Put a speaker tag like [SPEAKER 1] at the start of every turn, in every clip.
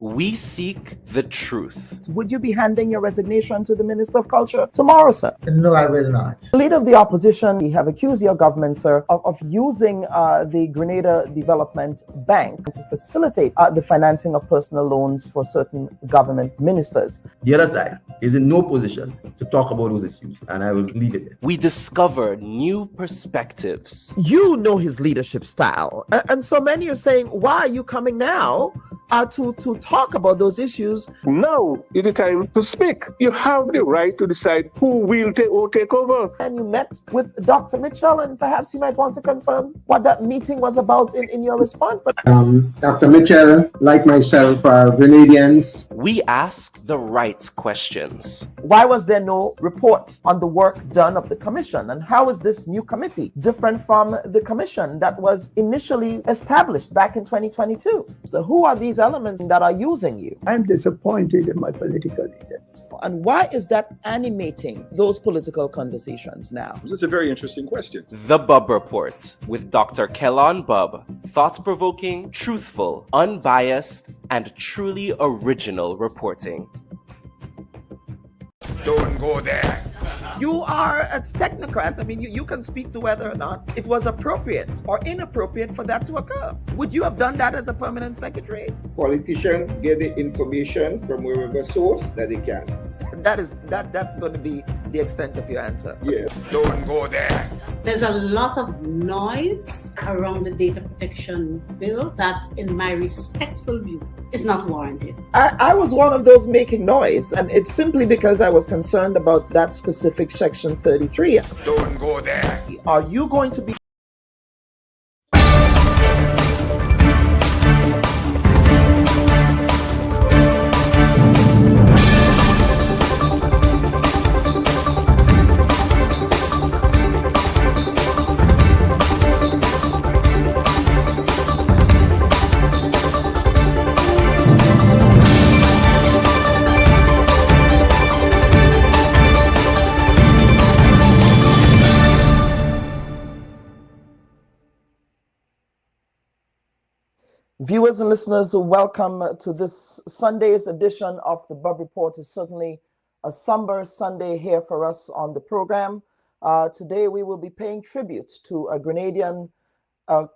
[SPEAKER 1] We seek the truth.
[SPEAKER 2] Would you be handing your resignation to the Minister of Culture tomorrow, sir?
[SPEAKER 3] No, I will not.
[SPEAKER 2] The leader of the opposition, you have accused your government, sir, of using the Grenada Development Bank to facilitate the financing of personal loans for certain government ministers.
[SPEAKER 3] The other side is in no position to talk about those issues, and I will leave it there.
[SPEAKER 1] We discover new perspectives.
[SPEAKER 2] You know his leadership style, and so many are saying, why are you coming now to talk about those issues?
[SPEAKER 4] Now is the time to speak. You have the right to decide who will take over.
[SPEAKER 2] And you met with Dr. Mitchell, and perhaps you might want to confirm what that meeting was about in your response. But
[SPEAKER 5] Dr. Mitchell, like myself, are Grenadians.
[SPEAKER 1] We ask the right questions.
[SPEAKER 2] why was there no report on the work done of the commission? And how is this new committee different from the commission that was initially established back in 2022? So who are these elements that are using you?
[SPEAKER 6] I'm disappointed in my political leader.
[SPEAKER 2] And why is that animating those political conversations now?
[SPEAKER 7] It's a very interesting question.
[SPEAKER 1] The Bubb Report with Dr. Kellon Bubb. Thought-provoking, truthful, unbiased, and truly original reporting.
[SPEAKER 8] Don't go there.
[SPEAKER 2] You are a technocrat. I mean, you can speak to whether or not it was appropriate or inappropriate for that to occur. Would you have done that as a permanent secretary?
[SPEAKER 9] Politicians get the information from wherever source that they can.
[SPEAKER 2] That's going to be the extent of your answer.
[SPEAKER 9] Yeah.
[SPEAKER 8] Don't go there.
[SPEAKER 10] There's a lot of noise around the data protection bill that, in my respectful view, is not warranted.
[SPEAKER 2] I was one of those making noise, and it's simply because I was concerned about that specific section 33.
[SPEAKER 8] Don't go there.
[SPEAKER 2] Are you going to be Viewers and listeners, welcome to this Sunday's edition of the Bubb Report. It's certainly a somber Sunday here for us on the program. Today we will be paying tribute to a Grenadian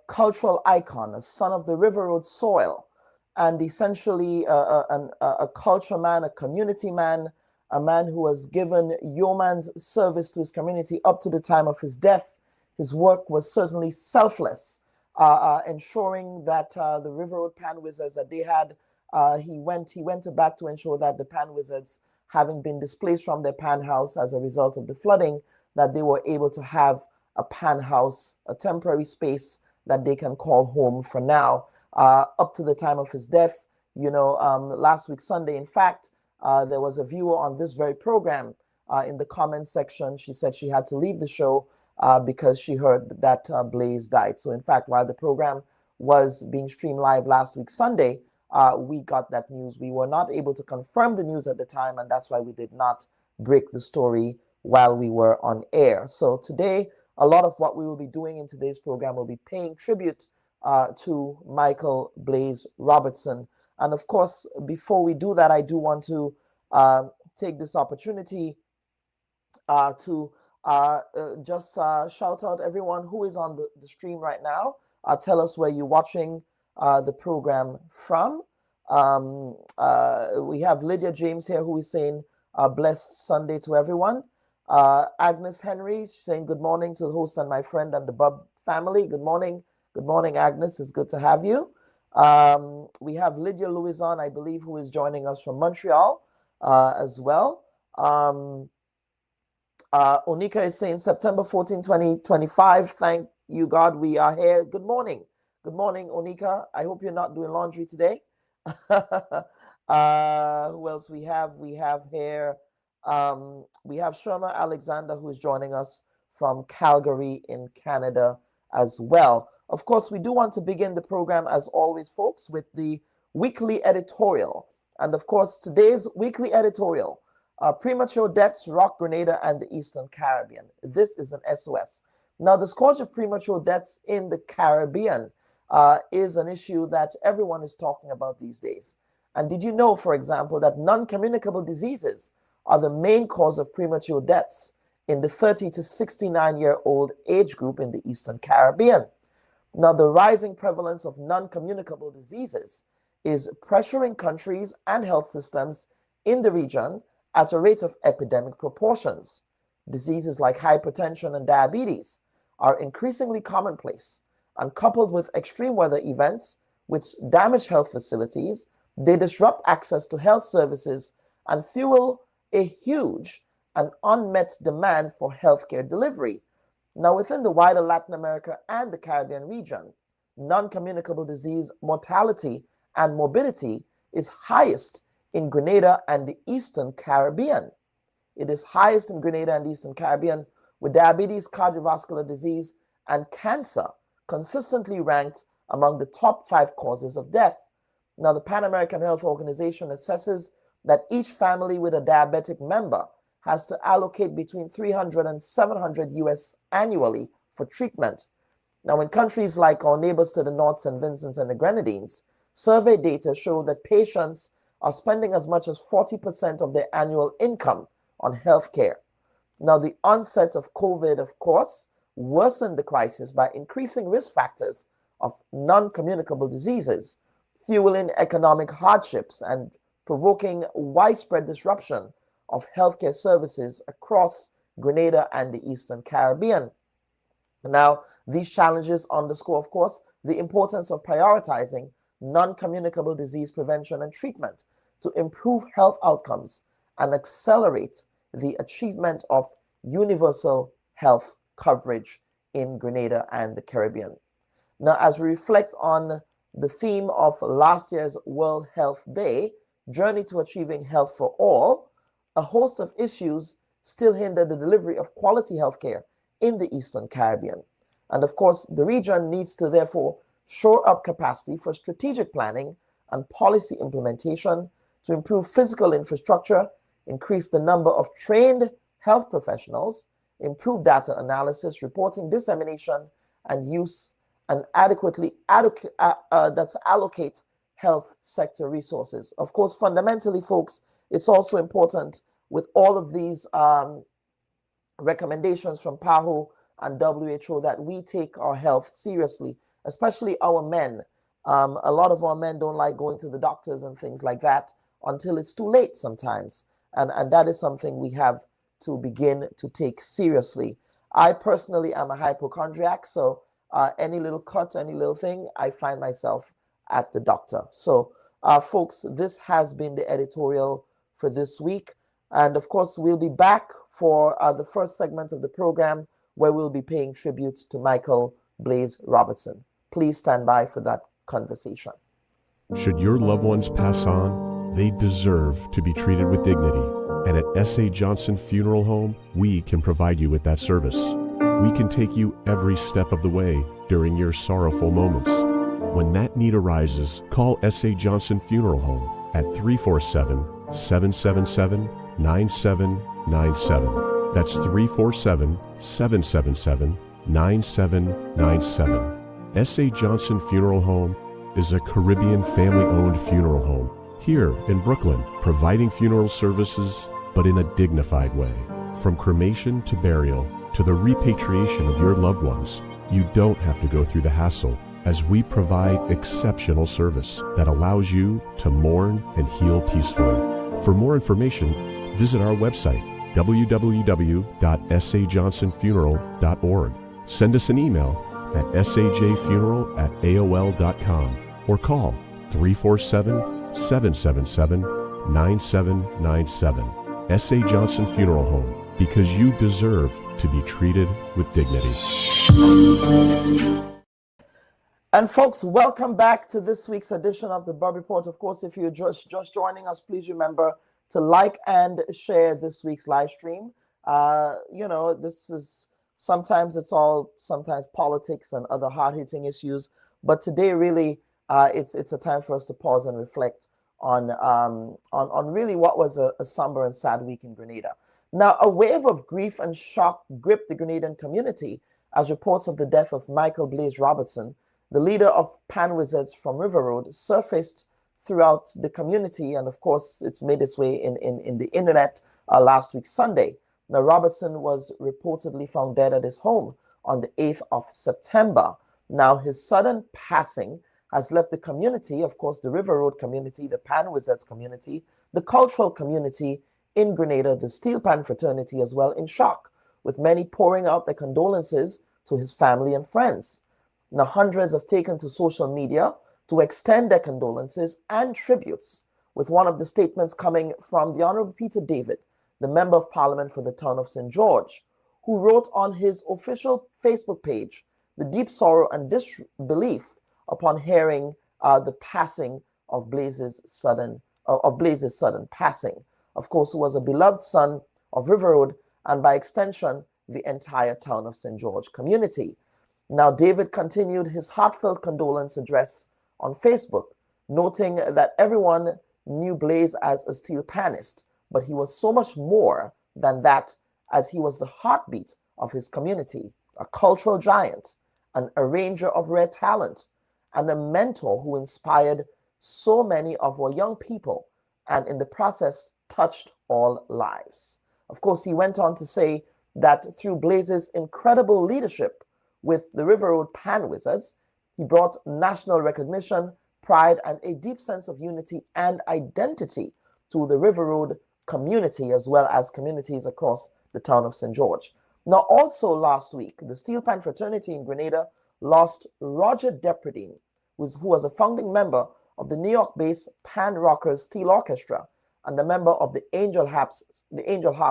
[SPEAKER 2] cultural icon, a son of the River Road soil, and essentially a culture man, a community man, a man who has given yeoman's service to his community up to the time of his death. His work was certainly selfless. Ensuring that the River Road Pan Wizards that they had, he went back to ensure that the Pan Wizards, having been displaced from their pan house as a result of the flooding, that they were able to have a pan house, a temporary space that they can call home for now, up to the time of his death. You know, last week Sunday, in fact, there was a viewer on this very program in the comments section. She said she had to leave the show because she heard that Blaize died. So in fact, while the program was being streamed live last week Sunday, we got that news. We were not able to confirm the news at the time, and that's why we did not break the story while we were on air. So today, a lot of what we will be doing in today's program will be paying tribute to Mykal Blaize Robertson. And of course, before we do that, I do want to take this opportunity to just shout out everyone who is on the stream right now. Tell us where you're watching the program from. We have Lydia James here who is saying blessed Sunday to everyone. Agnes Henry saying good morning to the host and my friend and the Bubb family. Good morning. Good morning, Agnes. It's good to have you. We have Lydia Louison, I believe, who is joining us from Montreal as well. Onika is saying September 14, 2025. Thank you, God, we are here. Good morning. Good morning, Onika. I hope you're not doing laundry today. Who else we have? We have here, we have Sherma Alexander, who is joining us from Calgary in Canada as well. Of course, we do want to begin the program, as always, folks, with the weekly editorial. And of course, today's weekly editorial, premature deaths rock Grenada and the Eastern Caribbean. This is an SOS. Now, the scourge of premature deaths in the Caribbean is an issue that everyone is talking about these days. And did you know, for example, that non-communicable diseases are the main cause of premature deaths in the 30 to 69-year-old age group in the Eastern Caribbean? Now, the rising prevalence of non-communicable diseases is pressuring countries and health systems in the region at a rate of epidemic proportions. Diseases like hypertension and diabetes are increasingly commonplace, and coupled with extreme weather events which damage health facilities, they disrupt access to health services and fuel a huge and unmet demand for healthcare delivery. Now, within the wider Latin America and the Caribbean region, non-communicable disease mortality and morbidity is highest in Grenada and the Eastern Caribbean. It is highest in Grenada and the Eastern Caribbean, with diabetes, cardiovascular disease, and cancer consistently ranked among the top 5 causes of death. Now, the Pan American Health Organization assesses that each family with a diabetic member has to allocate between $300 and $700 US annually for treatment. Now, in countries like our neighbors to the north, St. Vincent and the Grenadines, survey data show that patients are spending as much as 40% of their annual income on healthcare. Now, the onset of COVID, of course, worsened the crisis by increasing risk factors of non-communicable diseases, fueling economic hardships and provoking widespread disruption of healthcare services across Grenada and the Eastern Caribbean. Now, these challenges underscore, of course, the importance of prioritizing non-communicable disease prevention and treatment to improve health outcomes and accelerate the achievement of universal health coverage in Grenada and the Caribbean. Now, as we reflect on the theme of last year's World Health Day, Journey to Achieving Health for All, a host of issues still hinder the delivery of quality healthcare in the Eastern Caribbean. And of course, the region needs to therefore shore up capacity for strategic planning and policy implementation to improve physical infrastructure, increase the number of trained health professionals, improve data analysis, reporting, dissemination, and use, and adequately allocate health sector resources. Of course, fundamentally, folks, it's also important with all of these recommendations from PAHO and WHO that we take our health seriously, especially our men. A lot of our men don't like going to the doctors and things like that until it's too late sometimes. And that is something we have to begin to take seriously. I personally am a hypochondriac, so any little cut, any little thing, I find myself at the doctor. So, folks, this has been the editorial for this week. And of course, we'll be back for the first segment of the program where we'll be paying tribute to Mykal Blaize Robertson. Please stand by for that conversation.
[SPEAKER 7] Should your loved ones pass on, they deserve to be treated with dignity. And at S.A. Johnson Funeral Home, we can provide you with that service. We can take you every step of the way during your sorrowful moments. When that need arises, call S.A. Johnson Funeral Home at 347-777-9797. That's 347-777-9797. S.A. Johnson Funeral Home is a Caribbean family-owned funeral home here in Brooklyn, providing funeral services, but in a dignified way. From cremation to burial to the repatriation of your loved ones, you don't have to go through the hassle, as we provide exceptional service that allows you to mourn and heal peacefully. For more information, visit our website, www.sajohnsonfuneral.org. Send us an email at sajfuneral@aol.com or call 347-777-9797. S.A. Johnson Funeral Home, because you deserve to be treated with dignity.
[SPEAKER 2] And folks, welcome back to this week's edition of the Bubb Report. Of course, if you're just joining us, please remember to like and share this week's live stream. This is sometimes politics and other hard-hitting issues, but today really it's a time for us to pause and reflect on really what was a somber and sad week in Grenada. Now, a wave of grief and shock gripped the Grenadian community as reports of the death of Mykal Blaize Robertson, the leader of Pan Wizards from River Road, surfaced throughout the community, and of course, it's made its way in the internet last week, Sunday. Now, Robertson was reportedly found dead at his home on the 8th of September. Now, his sudden passing has left the community, of course, the River Road community, the Pan Wizards community, the cultural community in Grenada, the Steelpan Fraternity as well, in shock, with many pouring out their condolences to his family and friends. Now, hundreds have taken to social media to extend their condolences and tributes, with one of the statements coming from the Honorable Peter David, the Member of Parliament for the town of St. George, who wrote on his official Facebook page the deep sorrow and disbelief upon hearing the passing of Blaize's sudden passing. Of course, who was a beloved son of River Road and by extension, the entire town of St. George community. Now, David continued his heartfelt condolence address on Facebook, noting that everyone knew Blaize as a steel panist, but he was so much more than that, as he was the heartbeat of his community, a cultural giant, an arranger of rare talent, and a mentor who inspired so many of our young people and in the process touched all lives. Of course, he went on to say that through Blaize's incredible leadership with the River Road Pan Wizards, he brought national recognition, pride, and a deep sense of unity and identity to the River Road community, as well as communities across the town of St. George. Now, also last week, the Steelpan Fraternity in Grenada lost Roger Depredine, who was a founding member of the New York-based Pan Rockers Steel Orchestra and a member of the Angel Harps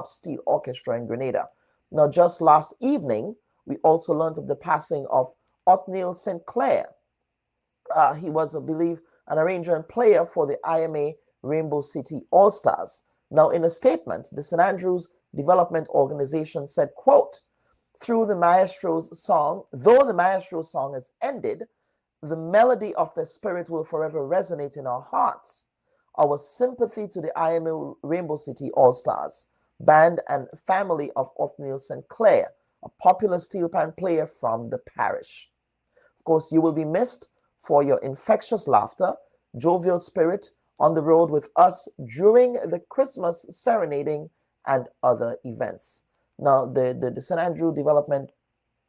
[SPEAKER 2] Steel Orchestra in Grenada. Now, just last evening, we also learned of the passing of Othniel St. Clair. He was, I believe, an arranger and player for the IMA Rainbow City All-Stars. Now, in a statement, the St. Andrews Development Organization said, quote, though the Maestros song has ended, the melody of their spirit will forever resonate in our hearts. Our sympathy to the IMA Rainbow City All-Stars, band and family of Othniel St. Clair, a popular steelpan player from the parish. Of course, you will be missed for your infectious laughter, jovial spirit on the road with us during the Christmas serenading and other events. Now, the St. Andrew Development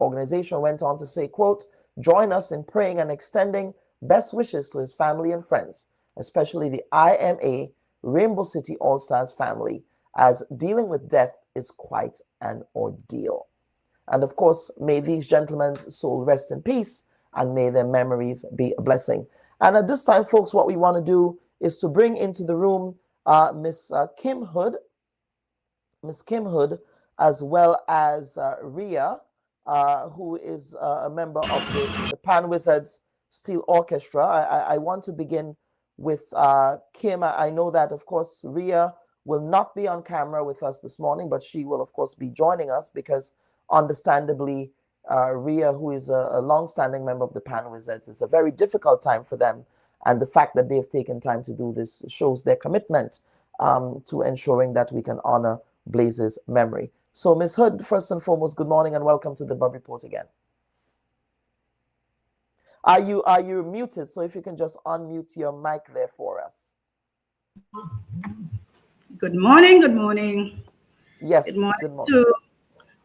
[SPEAKER 2] Organization went on to say, quote, join us in praying and extending best wishes to his family and friends, especially the IMA Rainbow City All-Stars family, as dealing with death is quite an ordeal. And of course, may these gentlemen's soul rest in peace and may their memories be a blessing. And at this time, folks, what we want to do is to bring into the room Miss Kim Hood, as well as Ria, who is a member of the Pan Wizards Steel Orchestra. I want to begin with Kim. I know that, of course, Ria will not be on camera with us this morning, but she will, of course, be joining us because, understandably, Ria, who is a long-standing member of the Pan Wizards, it's a very difficult time for them. And the fact that they've taken time to do this shows their commitment to ensuring that we can honor Blaize's memory. So, Ms. Hood, first and foremost, good morning and welcome to the Bubb Report again. Are you muted? So if you can just unmute your mic there for us.
[SPEAKER 11] Good morning, good morning.
[SPEAKER 2] Yes,
[SPEAKER 11] good morning to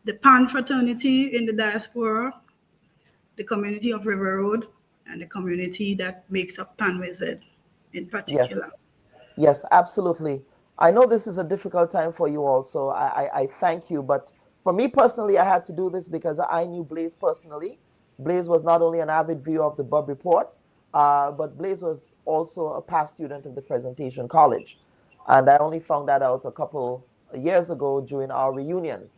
[SPEAKER 11] the Pan Fraternity in the diaspora, the community of River Road, and the community that makes up Pan Wizard in particular.
[SPEAKER 2] Yes, absolutely. I know this is a difficult time for you all, so I thank you. But for me personally, I had to do this because I knew Blaize personally. Blaize was not only an avid viewer of the Bubb Report, but Blaize was also a past student of the Presentation College. And I only found that out a couple of years ago during our reunion.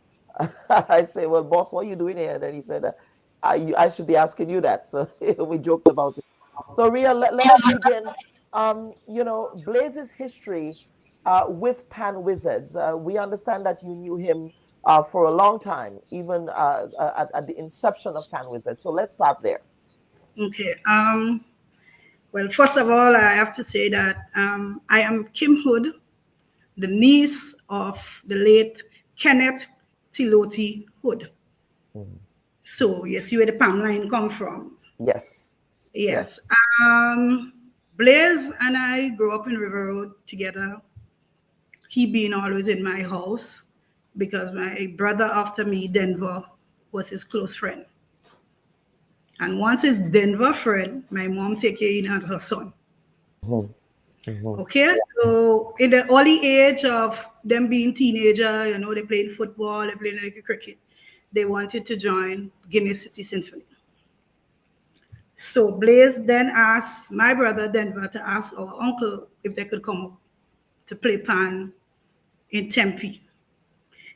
[SPEAKER 2] I say, well, boss, what are you doing here? And then he said, I should be asking you that. So we joked about it. So Ria, let us begin. You know, Blaize's history with Pan Wizards. We understand that you knew him for a long time, even at the inception of Pan Wizards. So let's start there.
[SPEAKER 11] Okay. Well, first of all, I have to say that I am Kim Hood, the niece of the late Kenneth Tiloti Hood. Mm-hmm. So you see where the Pan line come from.
[SPEAKER 2] Yes.
[SPEAKER 11] Yes. Blaize and I grew up in River Road together. He being always in my house because my brother after me, Denver, was his close friend. And once his Denver friend, my mom take him in as her son. Okay, so in the early age of them being teenager, they playing football, they playing like cricket. They wanted to join Guinness City Symphony. So Blaize then asked my brother Denver to ask our uncle if they could come up to play pan in Tempe.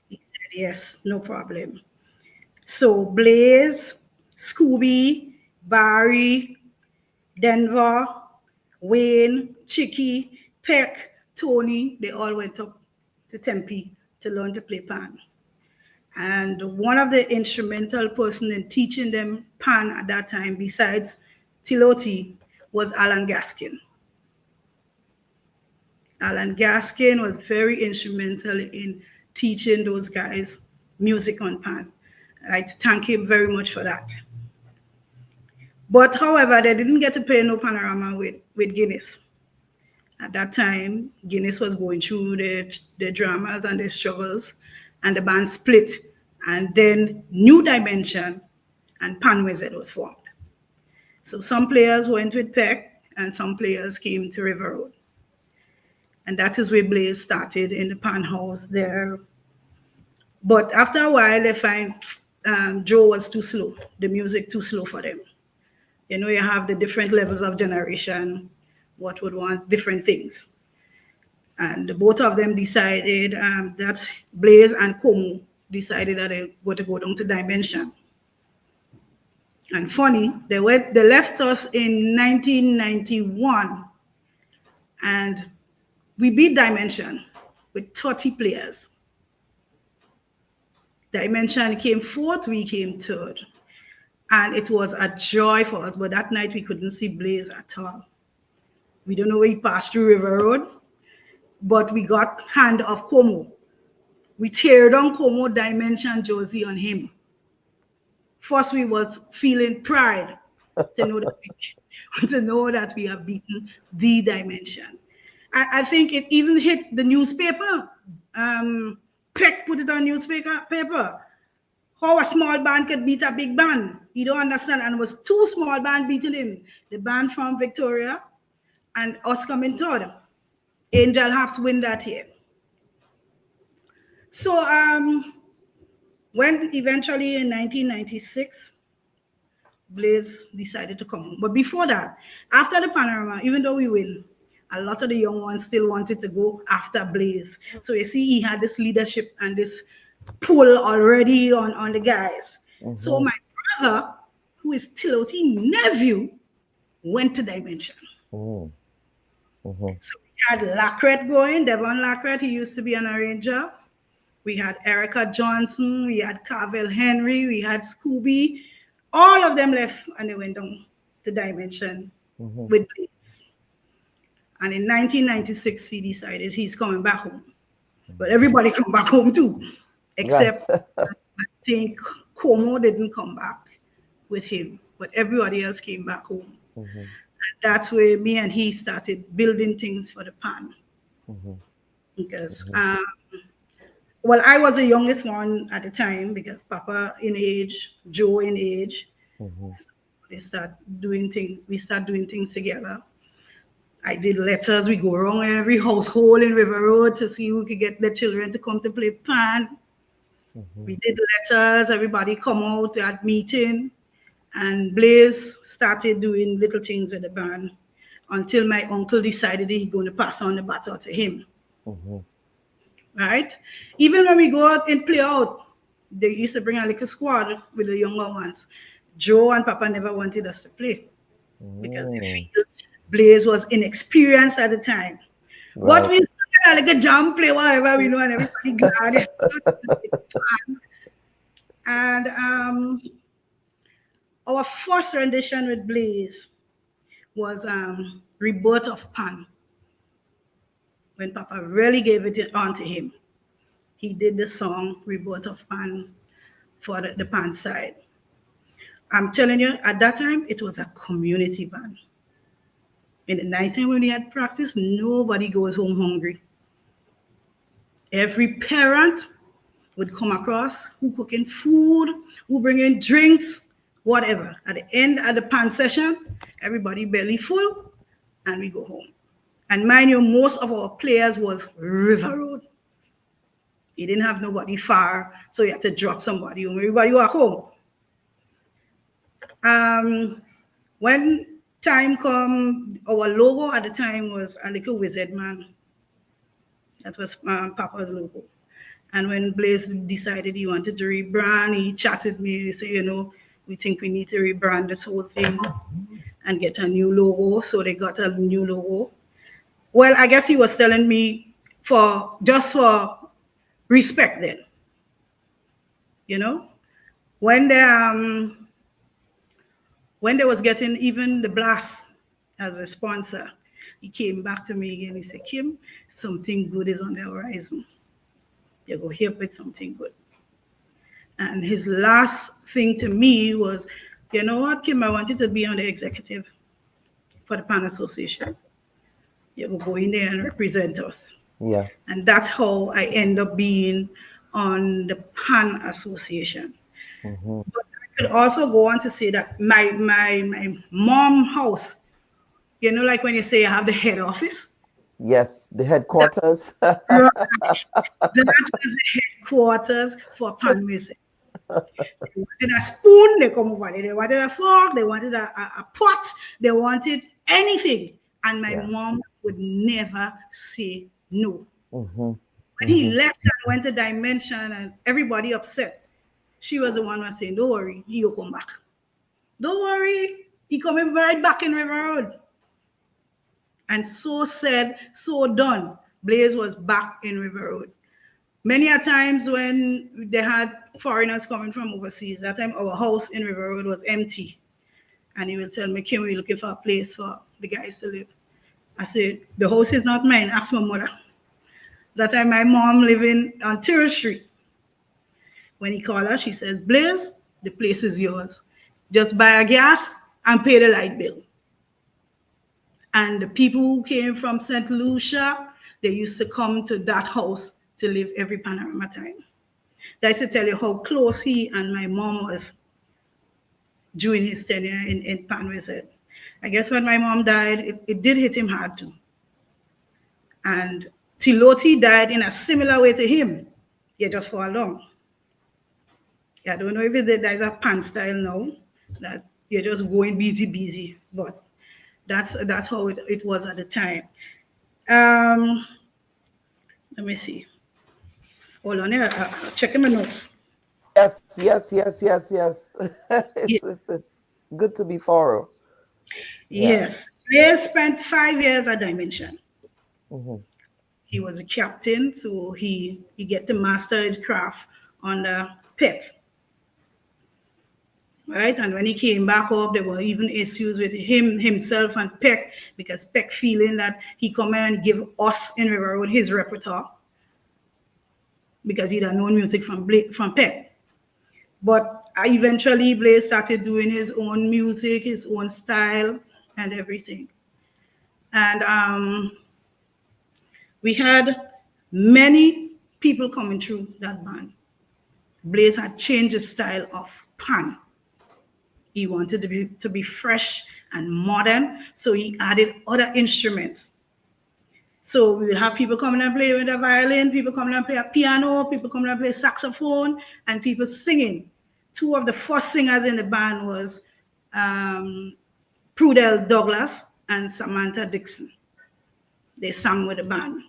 [SPEAKER 11] He said yes, no problem. So Blaize, Scooby, Barry, Denver, Wayne, Chicky, Peck, Tony, they all went up to Tempe to learn to play pan. And one of the instrumental person in teaching them pan at that time, besides Tiloti, was Alan Gaskin. Alan Gaskin was very instrumental in teaching those guys music on pan. I'd like to thank him very much for that. But however, they didn't get to play no panorama with Guinness. At that time, Guinness was going through the dramas and the struggles, and the band split, and then New Dimension and Pan Wizard was formed. So some players went with Peck, and some players came to River Road. And that is where Blaize started in the Pan House there. But after a while, they find Joe was too slow, the music too slow for them. You have the different levels of generation, what would want different things. And both of them decided that Blaize and Como decided that they were to go down to Dimension. And funny, they left us in 1991, and we beat Dimension with 30 players. Dimension came fourth, we came third. And it was a joy for us, but that night we couldn't see Blaize at all. We don't know where he passed through River Road, but we got hand of Como. We teared down Como Dimension jersey on him. First, we was feeling pride to know that we have beaten the Dimension. I think it even hit the newspaper. Peck put it on newspaper. How a small band could beat a big band. You don't understand. And it was two small bands beating him. The band from Victoria and us coming third. Angel Harps win that year. So when eventually in 1996, Blaize decided to come home. But before that, after the panorama, even though we win, a lot of the young ones still wanted to go after Blaize. So you see, he had this leadership and this pull already on the guys. So my brother, who is Tiloti nephew, went to Dimension. So we had Lacret going, Devon Lacret, he used to be an arranger. We had Erica Johnson, we had Carvel Henry, we had Scooby. All of them left and they went down to Dimension with Blaize. And in 1996, he decided he's coming back home. But everybody come back home too, except I think Como didn't come back with him, but everybody else came back home. And that's where me and he started building things for the pan. Because, well, I was the youngest one at the time because Papa in age, Joe in age. So we start doing things together. I did letters. We go around every household in River Road to see who could get the children to come to play pan. We did letters. Everybody come out at meeting. And Blaize started doing little things with the band until my uncle decided he's going to pass on the baton to him. Right? Even when we go out and play out, they used to bring a little squad with the younger ones. Joe and Papa never wanted us to play because they feel Blaize was inexperienced at the time. But we still like a jump play, whatever we know, and everybody glad. And our first rendition with Blaize was Rebirth of Pan. When Papa really gave it on to him, he did the song Rebirth of Pan for the pan side. I'm telling you, at that time, it was a community band. In the nighttime when we had practice, nobody goes home hungry. Every parent would come across, who cooking food, who bringing drinks, whatever. At the end of the pan session, everybody belly full, and we go home. And mind you, most of our players was River Road. You didn't have nobody far, so you had to drop somebody home. Everybody was home. When time come, our logo at the time was a little wizard man. That was Papa's logo. And when Blaize decided he wanted to rebrand, he chatted me. He said, you know, we think we need to rebrand this whole thing and get a new logo. So they got a new logo. Well, I guess he was telling me just for respect then. You know, when they was getting even the Blast as a sponsor, he came back to me and he said, Kim, something good is on the horizon. You go here with something good. And his last thing to me was, you know what, Kim, I wanted to be on the executive for the Pan Association. You will go in there and represent us.
[SPEAKER 2] Yeah.
[SPEAKER 11] And that's how I end up being on the Pan Association.
[SPEAKER 2] Mm-hmm.
[SPEAKER 11] But I could also go on to say that my mom house, you know, like when you say you have the head office.
[SPEAKER 2] Yes, the headquarters.
[SPEAKER 11] That was the headquarters for Pan Music. They wanted a spoon, they come over there. They wanted a fork, they wanted a pot, they wanted anything. And my mom would never say no.
[SPEAKER 2] Mm-hmm.
[SPEAKER 11] When he left and went to Dimension and everybody upset, she was the one who was saying, don't worry, he'll come back. Don't worry, he coming right back in River Road. And so said, so done. Blaize was back in River Road. Many a times when they had foreigners coming from overseas, that time our house in River Road was empty. And he will tell me, Kim, we're looking for a place for the guys to live. I said, the house is not mine, ask my mother. That time my mom living on Terrace Street. When he called her, she says, Blaize, the place is yours. Just buy a gas and pay the light bill. And the people who came from St. Lucia, they used to come to that house to live every panorama time. That's to tell you how close he and my mom was during his tenure in Pan Wizard. I guess when my mom died, it did hit him hard too. And Tiloti died in a similar way to him. Yeah, just for long. Yeah, I don't know if there's a Pan style now, that you're just going busy, but that's how it was at the time. Let me see. Hold on here. Checking my notes.
[SPEAKER 2] Yes. It's good to be thorough.
[SPEAKER 11] Yes. Blaize spent 5 years at Dimension.
[SPEAKER 2] Mm-hmm.
[SPEAKER 11] He was a captain, so he get to master his craft under Peck. Right? And when he came back up, there were even issues with himself and Peck, because Peck feeling that he come in and give us in River Road his repertoire, because he had known music from Peck. But eventually Blaize started doing his own music, his own style and everything. And we had many people coming through that band. Blaize had changed the style of Pan. He wanted to be fresh and modern, so he added other instruments. So we would have people coming and play with a violin, people coming and play a piano, people coming and play saxophone, and people singing. Two of the first singers in the band was Prudel Douglas and Samantha Dixon. They sang with the band.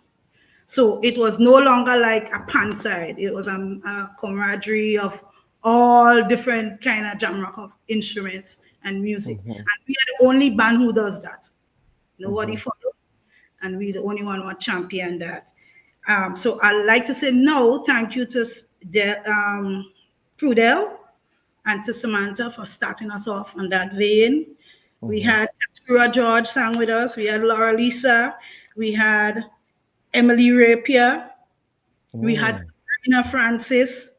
[SPEAKER 11] So it was no longer like a Pan side. It was a camaraderie of all different kind of genre of instruments and music. Mm-hmm. And we are the only band who does that. Nobody followed. And we're the only one who champion that. So I'd like to say thank you to Prudel and to Samantha for starting us off on that vein. Mm-hmm. We had Kura George sang with us. We had Laura Lisa. We had Emily Rapier. We had Sabrina Francis.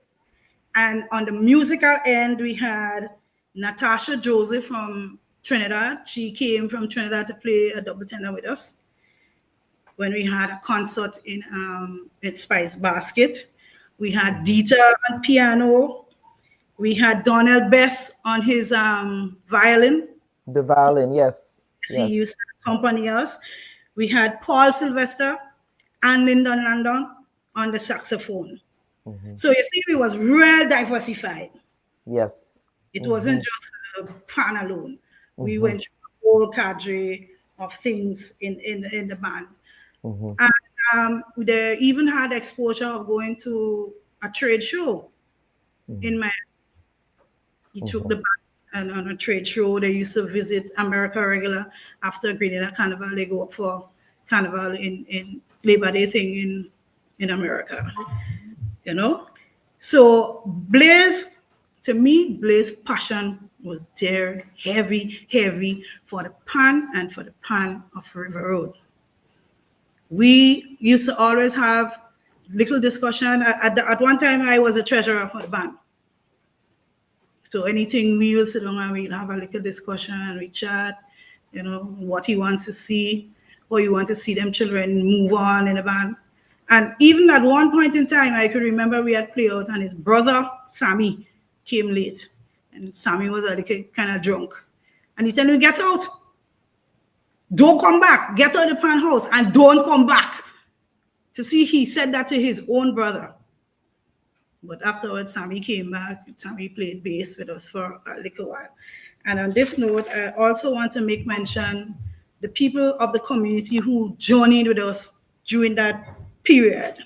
[SPEAKER 11] And on the musical end, we had Natasha Joseph from Trinidad. She came from Trinidad to play a double tenor with us when we had a concert in Spice Basket. We had Dieter on piano. We had Donnell Bess on his violin.
[SPEAKER 2] The violin, yes.
[SPEAKER 11] He used to accompany us. We had Paul Sylvester and Lyndon Landon on the saxophone. So you see, it was real diversified.
[SPEAKER 2] Yes.
[SPEAKER 11] It wasn't just a pan alone. We went through a whole cadre of things in the band. And they even had exposure of going to a trade show in Miami. He took the band and on a trade show. They used to visit America regular after Grenada Carnival. They go up for Carnival in Labor Day thing in America. You know? So Blaize, to me, Blaize passion was there, heavy for the pan and for the pan of River Road. We used to always have little discussion. At one time, I was a treasurer for the band. So anything, we would sit down and we'd have a little discussion and we chat, you know, what he wants to see, or you want to see them children move on in the band. And even at one point in time, I could remember we had played out and his brother, Sammy, came late. And Sammy was a little kind of drunk. And he told me, get out. Don't come back. Get out of the pan house and don't come back. To see, he said that to his own brother. But afterwards, Sammy came back. Sammy played bass with us for a little while. And on this note, I also want to make mention the people of the community who journeyed with us during that period.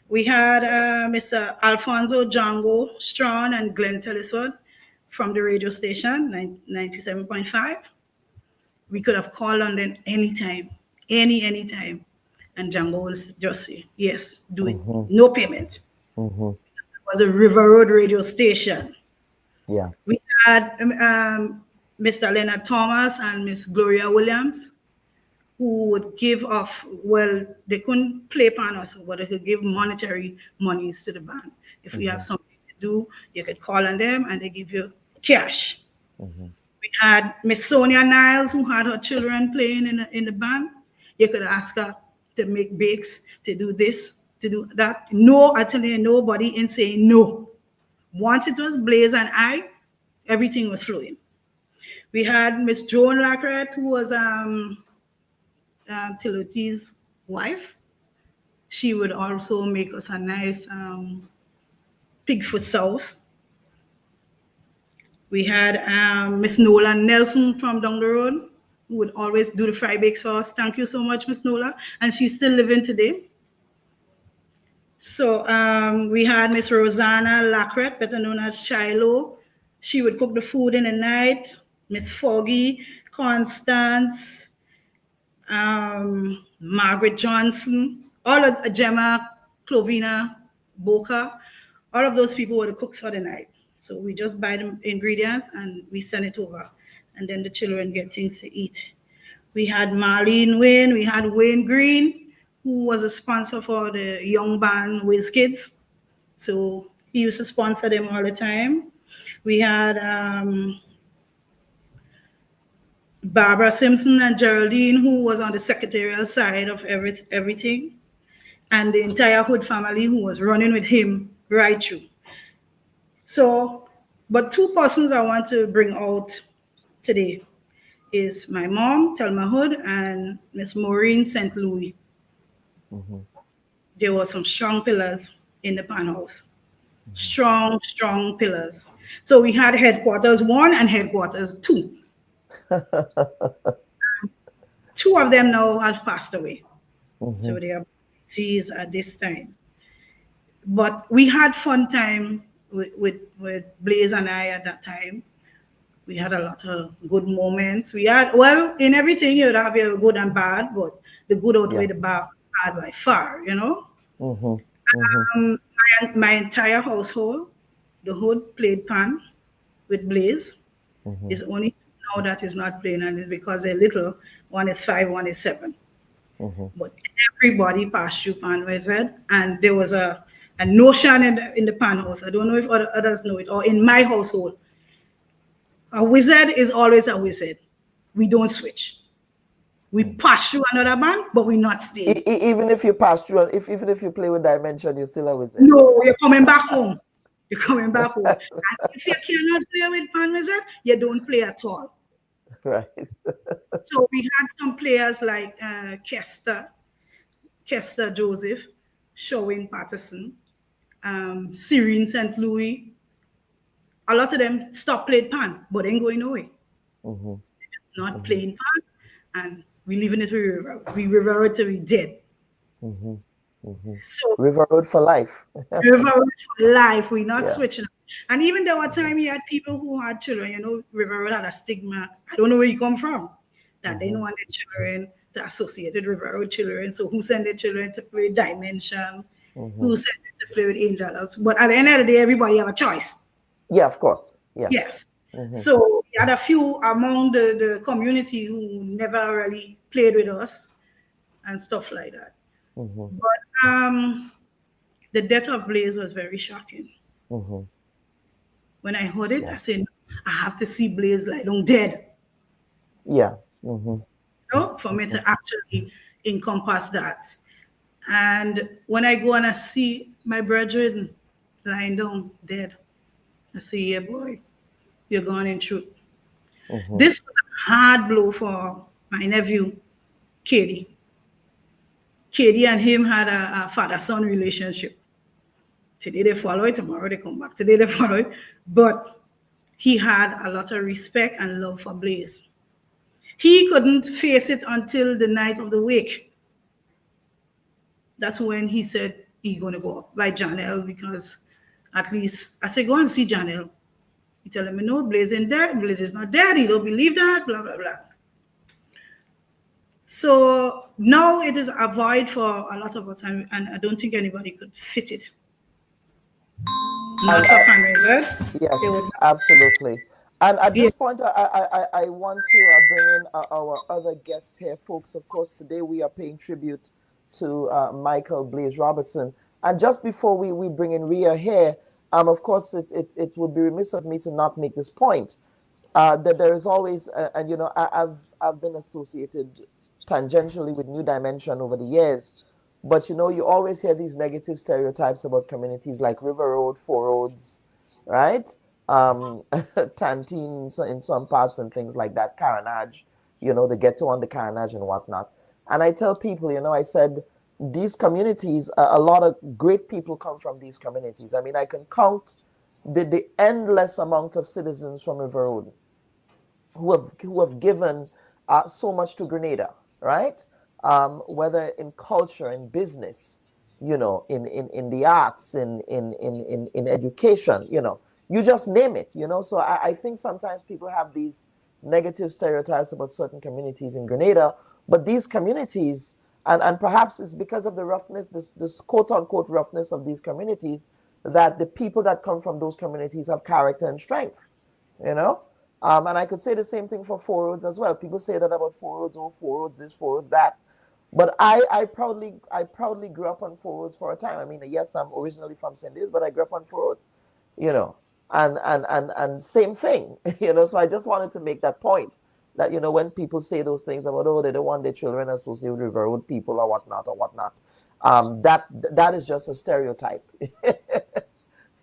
[SPEAKER 11] We had Mr. Alfonso Django Strawn and Glenn Telliswood from the radio station, 97.5. We could have called on them anytime, anytime. And Django will just say, yes, do it. No payment. It was a River Road radio station.
[SPEAKER 2] Yeah.
[SPEAKER 11] We had Mr. Leonard Thomas and Miss Gloria Williams, who would give off, well, they couldn't play panos, but they could give monetary monies to the band. If we have something to do, you could call on them and they give you cash. We had Miss Sonia Niles, who had her children playing in the band. You could ask her to make bakes, to do this, to do that. No, I tell you, nobody in saying no. Once it was Blaize and I, everything was flowing. We had Miss Joan Lacret, who was Tiloti's wife. She would also make us a nice pigfoot sauce. We had Miss Nola Nelson from down the road, who would always do the fry bake sauce. Thank you so much, Miss Nola. And she's still living today. So we had Miss Rosanna Lacret, better known as Shiloh. She would cook the food in the night. Miss Foggy, Constance, Margaret Johnson, all of Gemma, Clovina, Boca, all of those people were the cooks for the night. So we just buy the ingredients and we send it over. And then the children get things to eat. We had Marlene Wayne, we had Wayne Green, who was a sponsor for the young band Whiz Kids. So he used to sponsor them all the time. We had Barbara Simpson and Geraldine, who was on the secretarial side of everything. And the entire Hood family who was running with him right through. So, but two persons I want to bring out today is my mom, Thelma Hood, and Miss Maureen St. Louis. There were some strong pillars in the pan house. Strong pillars. So we had headquarters 1 and headquarters 2. Two of them now have passed away. So they are deceased at this time. But we had fun time with Blaize and I at that time. We had a lot of good moments. We had, well, in everything you would have your good and bad, but the good outweigh the bad by far, you know? My entire household, the Hood played pan with Blaize. It's only now that is not playing, and it's because they're little. One is 5, one is 7. But everybody passed through pan with it, and there was a notion in the pan house. I don't know if others know it, or in my household. A wizard is always a wizard. we don't switch. We pass through another band, but we're not staying.
[SPEAKER 2] Even if you pass through, even if you play with Dimension, you still always
[SPEAKER 11] No, you're coming back home. You're coming back home. And if you cannot play with Pan Wizard, you don't play at all.
[SPEAKER 2] Right.
[SPEAKER 11] So we had some players like Kester Joseph, Showing Patterson, Serene St. Louis. A lot of them stopped playing Pan, but ain't going away. Not playing Pan, and we leaving it with River. We River Road till we dead. So
[SPEAKER 2] River Road for life.
[SPEAKER 11] River Road for life. We're not switching. And even there were times you had people who had children. You know, River Road had a stigma. I don't know where you come from. That they don't want their children to associate with River Road children. So who send their children to play Dimension? Who send them to play with Angels? But at the end of the day, everybody have a choice.
[SPEAKER 2] Yeah, of course.
[SPEAKER 11] Yes. So we had a few among the community who never really played with us and stuff like that. But the death of Blaize was very shocking. When I heard it, I said, I have to see Blaize lie down dead.
[SPEAKER 2] Yeah.
[SPEAKER 11] No, for me to actually encompass that. And when I go and I see my brethren lying down dead, I say, yeah, boy, you're gone in truth. This was a hard blow for my nephew, Katie. Katie and him had a father-son relationship. Today they follow it, tomorrow they come back. Today they follow it. But he had a lot of respect and love for Blaize. He couldn't face it until the night of the wake. That's when he said he's going to go up by Janelle, because at least I said, go and see Janelle. He tell him, no, Blaize ain't dead. Blaize is not dead. He don't believe that, blah, blah, blah. So now it is a void for a lot of us, and I don't think anybody could fit it. Not for fundraiser.
[SPEAKER 2] Yes, absolutely. And at this point, I want to bring in our other guest here, folks. Of course, today we are paying tribute to Mykal Blaize Robertson. And just before we bring in Rhea here, of course, it would be remiss of me to not make this point, that there is always, and you know, I've been associated tangentially with New Dimension over the years, but you know, you always hear these negative stereotypes about communities like River Road, Four Roads, right? Tantine in some parts and things like that, Carenage, you know, the ghetto on the Carenage and whatnot. And I tell people, you know, I said, these communities, a lot of great people come from these communities. I mean, I can count the endless amount of citizens from River Road who have given so much to Grenada, right? Whether in culture, in business, you know, in the arts, in education, you know, you just name it, you know. So I think sometimes people have these negative stereotypes about certain communities in Grenada, but these communities, and perhaps it's because of the roughness, this quote-unquote roughness of these communities, that the people that come from those communities have character and strength, you know? And I could say the same thing for Four Roads as well. People say that about Four Roads, oh, Four Roads this, Four Roads that. But I proudly grew up on Four Roads for a time. I mean, yes, I'm originally from St. Louis, but I grew up on Four Roads, you know? And same thing, you know? So I just wanted to make that point, that, you know, when people say those things about, oh, they don't want their children associated with River Road people or whatnot, that is just a stereotype.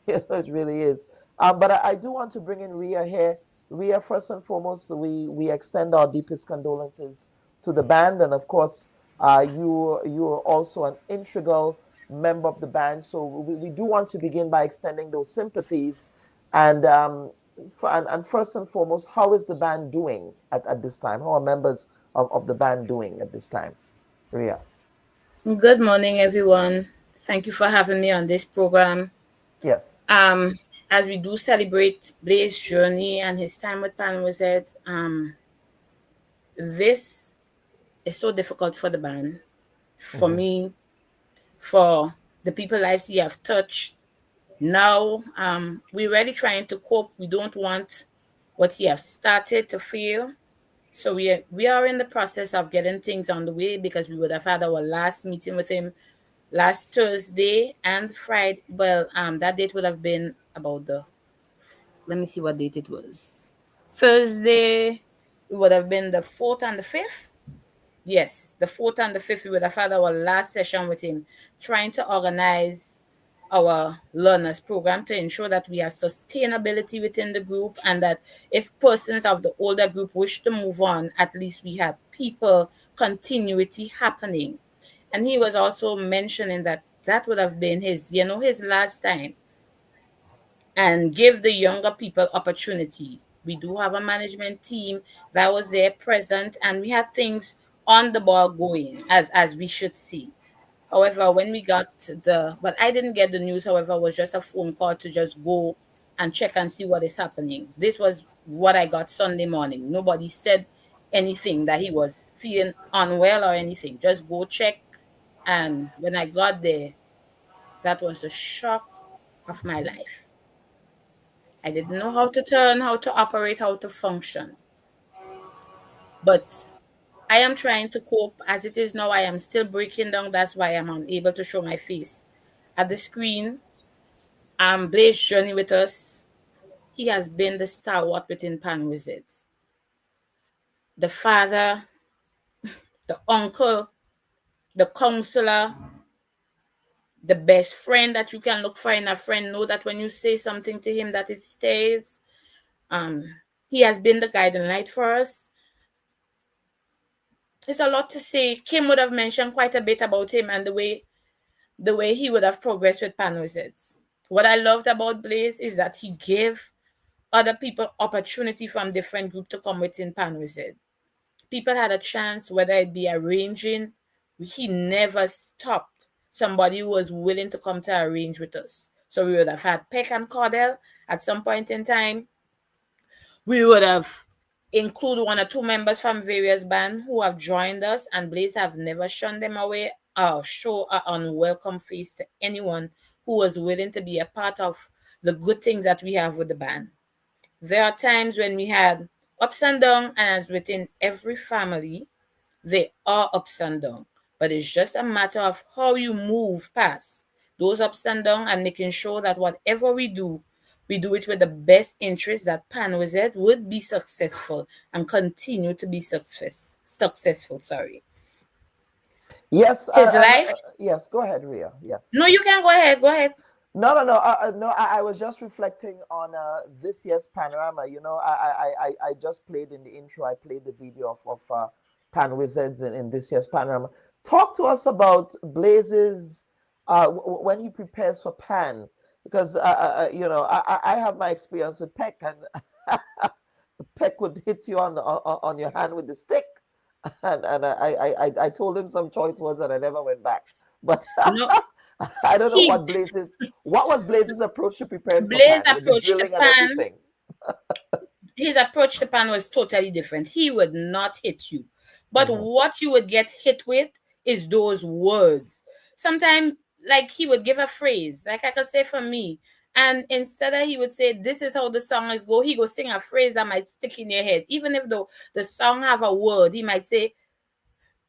[SPEAKER 2] You know, it really is. But I do want to bring in Rhea here. Rhea, first and foremost, we extend our deepest condolences to the band, and of course, you are also an integral member of the band. So we do want to begin by extending those sympathies. And first and foremost, how is the band doing at this time? How are members of the band doing at this time? Rhea.
[SPEAKER 12] Good morning, everyone. Thank you for having me on this program.
[SPEAKER 2] Yes.
[SPEAKER 12] As we do celebrate Blaize's journey and his time with Pan Wizard, this is so difficult for the band, for me, for the people's lives he have touched. Now, we're really trying to cope. We don't want what he has started to fail. So we are in the process of getting things on the way, because we would have had our last meeting with him last Thursday and Friday. Well, that date would have been about let me see what date it was. Thursday, it would have been the 4th and the 5th. Yes, the 4th and the 5th, we would have had our last session with him, trying to organize our learners program to ensure that we have sustainability within the group, and that if persons of the older group wish to move on, at least we had people continuity happening. And he was also mentioning that that would have been his, his last time, and give the younger people opportunity. We do have a management team that was there present, and we had things on the ball going as we should see. However, when we got but I didn't get the news, however, it was just a phone call to just go and check and see what is happening. This was what I got Sunday morning. Nobody said anything that he was feeling unwell or anything. Just go check. And when I got there, that was the shock of my life. I didn't know how to turn, how to operate, how to function. But I am trying to cope. As it is now, I am still breaking down. That's why I'm unable to show my face at the screen. Blaize journey with us. He has been the stalwart within Pan Wizards. The father, the uncle, the counselor, the best friend that you can look for in a friend. Know that when you say something to him, that it stays. He has been the guiding light for us. There's a lot to say. Kim would have mentioned quite a bit about him and the way he would have progressed with Pan Wizards. What I loved about Blaize is that he gave other people opportunity from different groups to come within Pan Wizard. People had a chance, whether it be arranging. He never stopped somebody who was willing to come to arrange with us. So we would have had Peck and Cordell at some point in time. We would have include 1 or 2 members from various bands who have joined us, and Blaize have never shunned them away or show an unwelcome face to anyone who was willing to be a part of the good things that we have with the band. There are times when we had ups and downs, and as within every family, there are ups and downs. But it's just a matter of how you move past those ups and downs and making sure that whatever we do it with the best interest that Pan Wizard would be successful and continue to be successful. Sorry.
[SPEAKER 2] Yes.
[SPEAKER 12] His life.
[SPEAKER 2] Yes. Go ahead, Ria. Yes.
[SPEAKER 12] No, you can go ahead. Go ahead.
[SPEAKER 2] No. I was just reflecting on this year's panorama. I just played in the intro. I played the video of Pan Wizards in this year's panorama. Talk to us about Blaize's when he prepares for Pan. Because, I have my experience with Peck, and Peck would hit you on your hand with the stick. And I told him some choice words and I never went back. But no, I don't know what was Blaize's approach to preparing for Pan?
[SPEAKER 12] Approach to Pan. His approach to Pan was totally different. He would not hit you. But what you would get hit with is those words. Sometimes, like, he would give a phrase, like I could say for me, and instead of he would say, this is how the song is go, he go sing a phrase that might stick in your head. Even if the song have a word, he might say,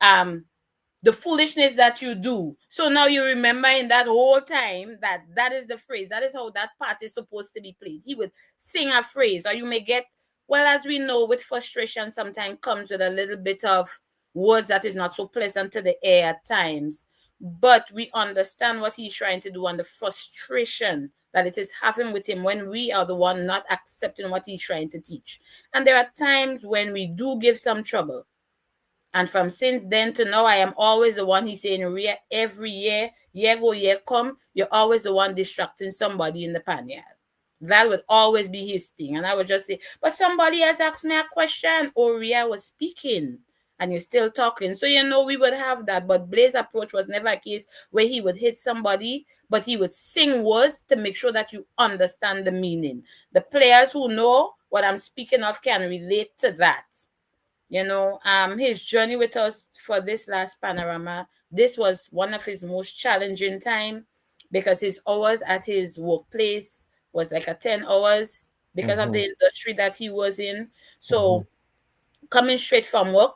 [SPEAKER 12] the foolishness that you do. So now you remember in that whole time that is the phrase. That is how that part is supposed to be played. He would sing a phrase, or you may get, well, as we know, with frustration sometimes comes with a little bit of words that is not so pleasant to the ear at times. But we understand what he's trying to do and the frustration that it is having with him when we are the one not accepting what he's trying to teach. And there are times when we do give some trouble. And from since then to now, I am always the one he's saying, every year go, year come, you're always the one distracting somebody in the panyard. That would always be his thing. And I would just say, but somebody has asked me a question, or Ria was speaking. And you're still talking. So, we would have that. But Blaize's approach was never a case where he would hit somebody, but he would sing words to make sure that you understand the meaning. The players who know what I'm speaking of can relate to that. His journey with us for this last panorama, this was one of his most challenging time, because his hours at his workplace was like a 10 hours because of the industry that he was in. So coming straight from work,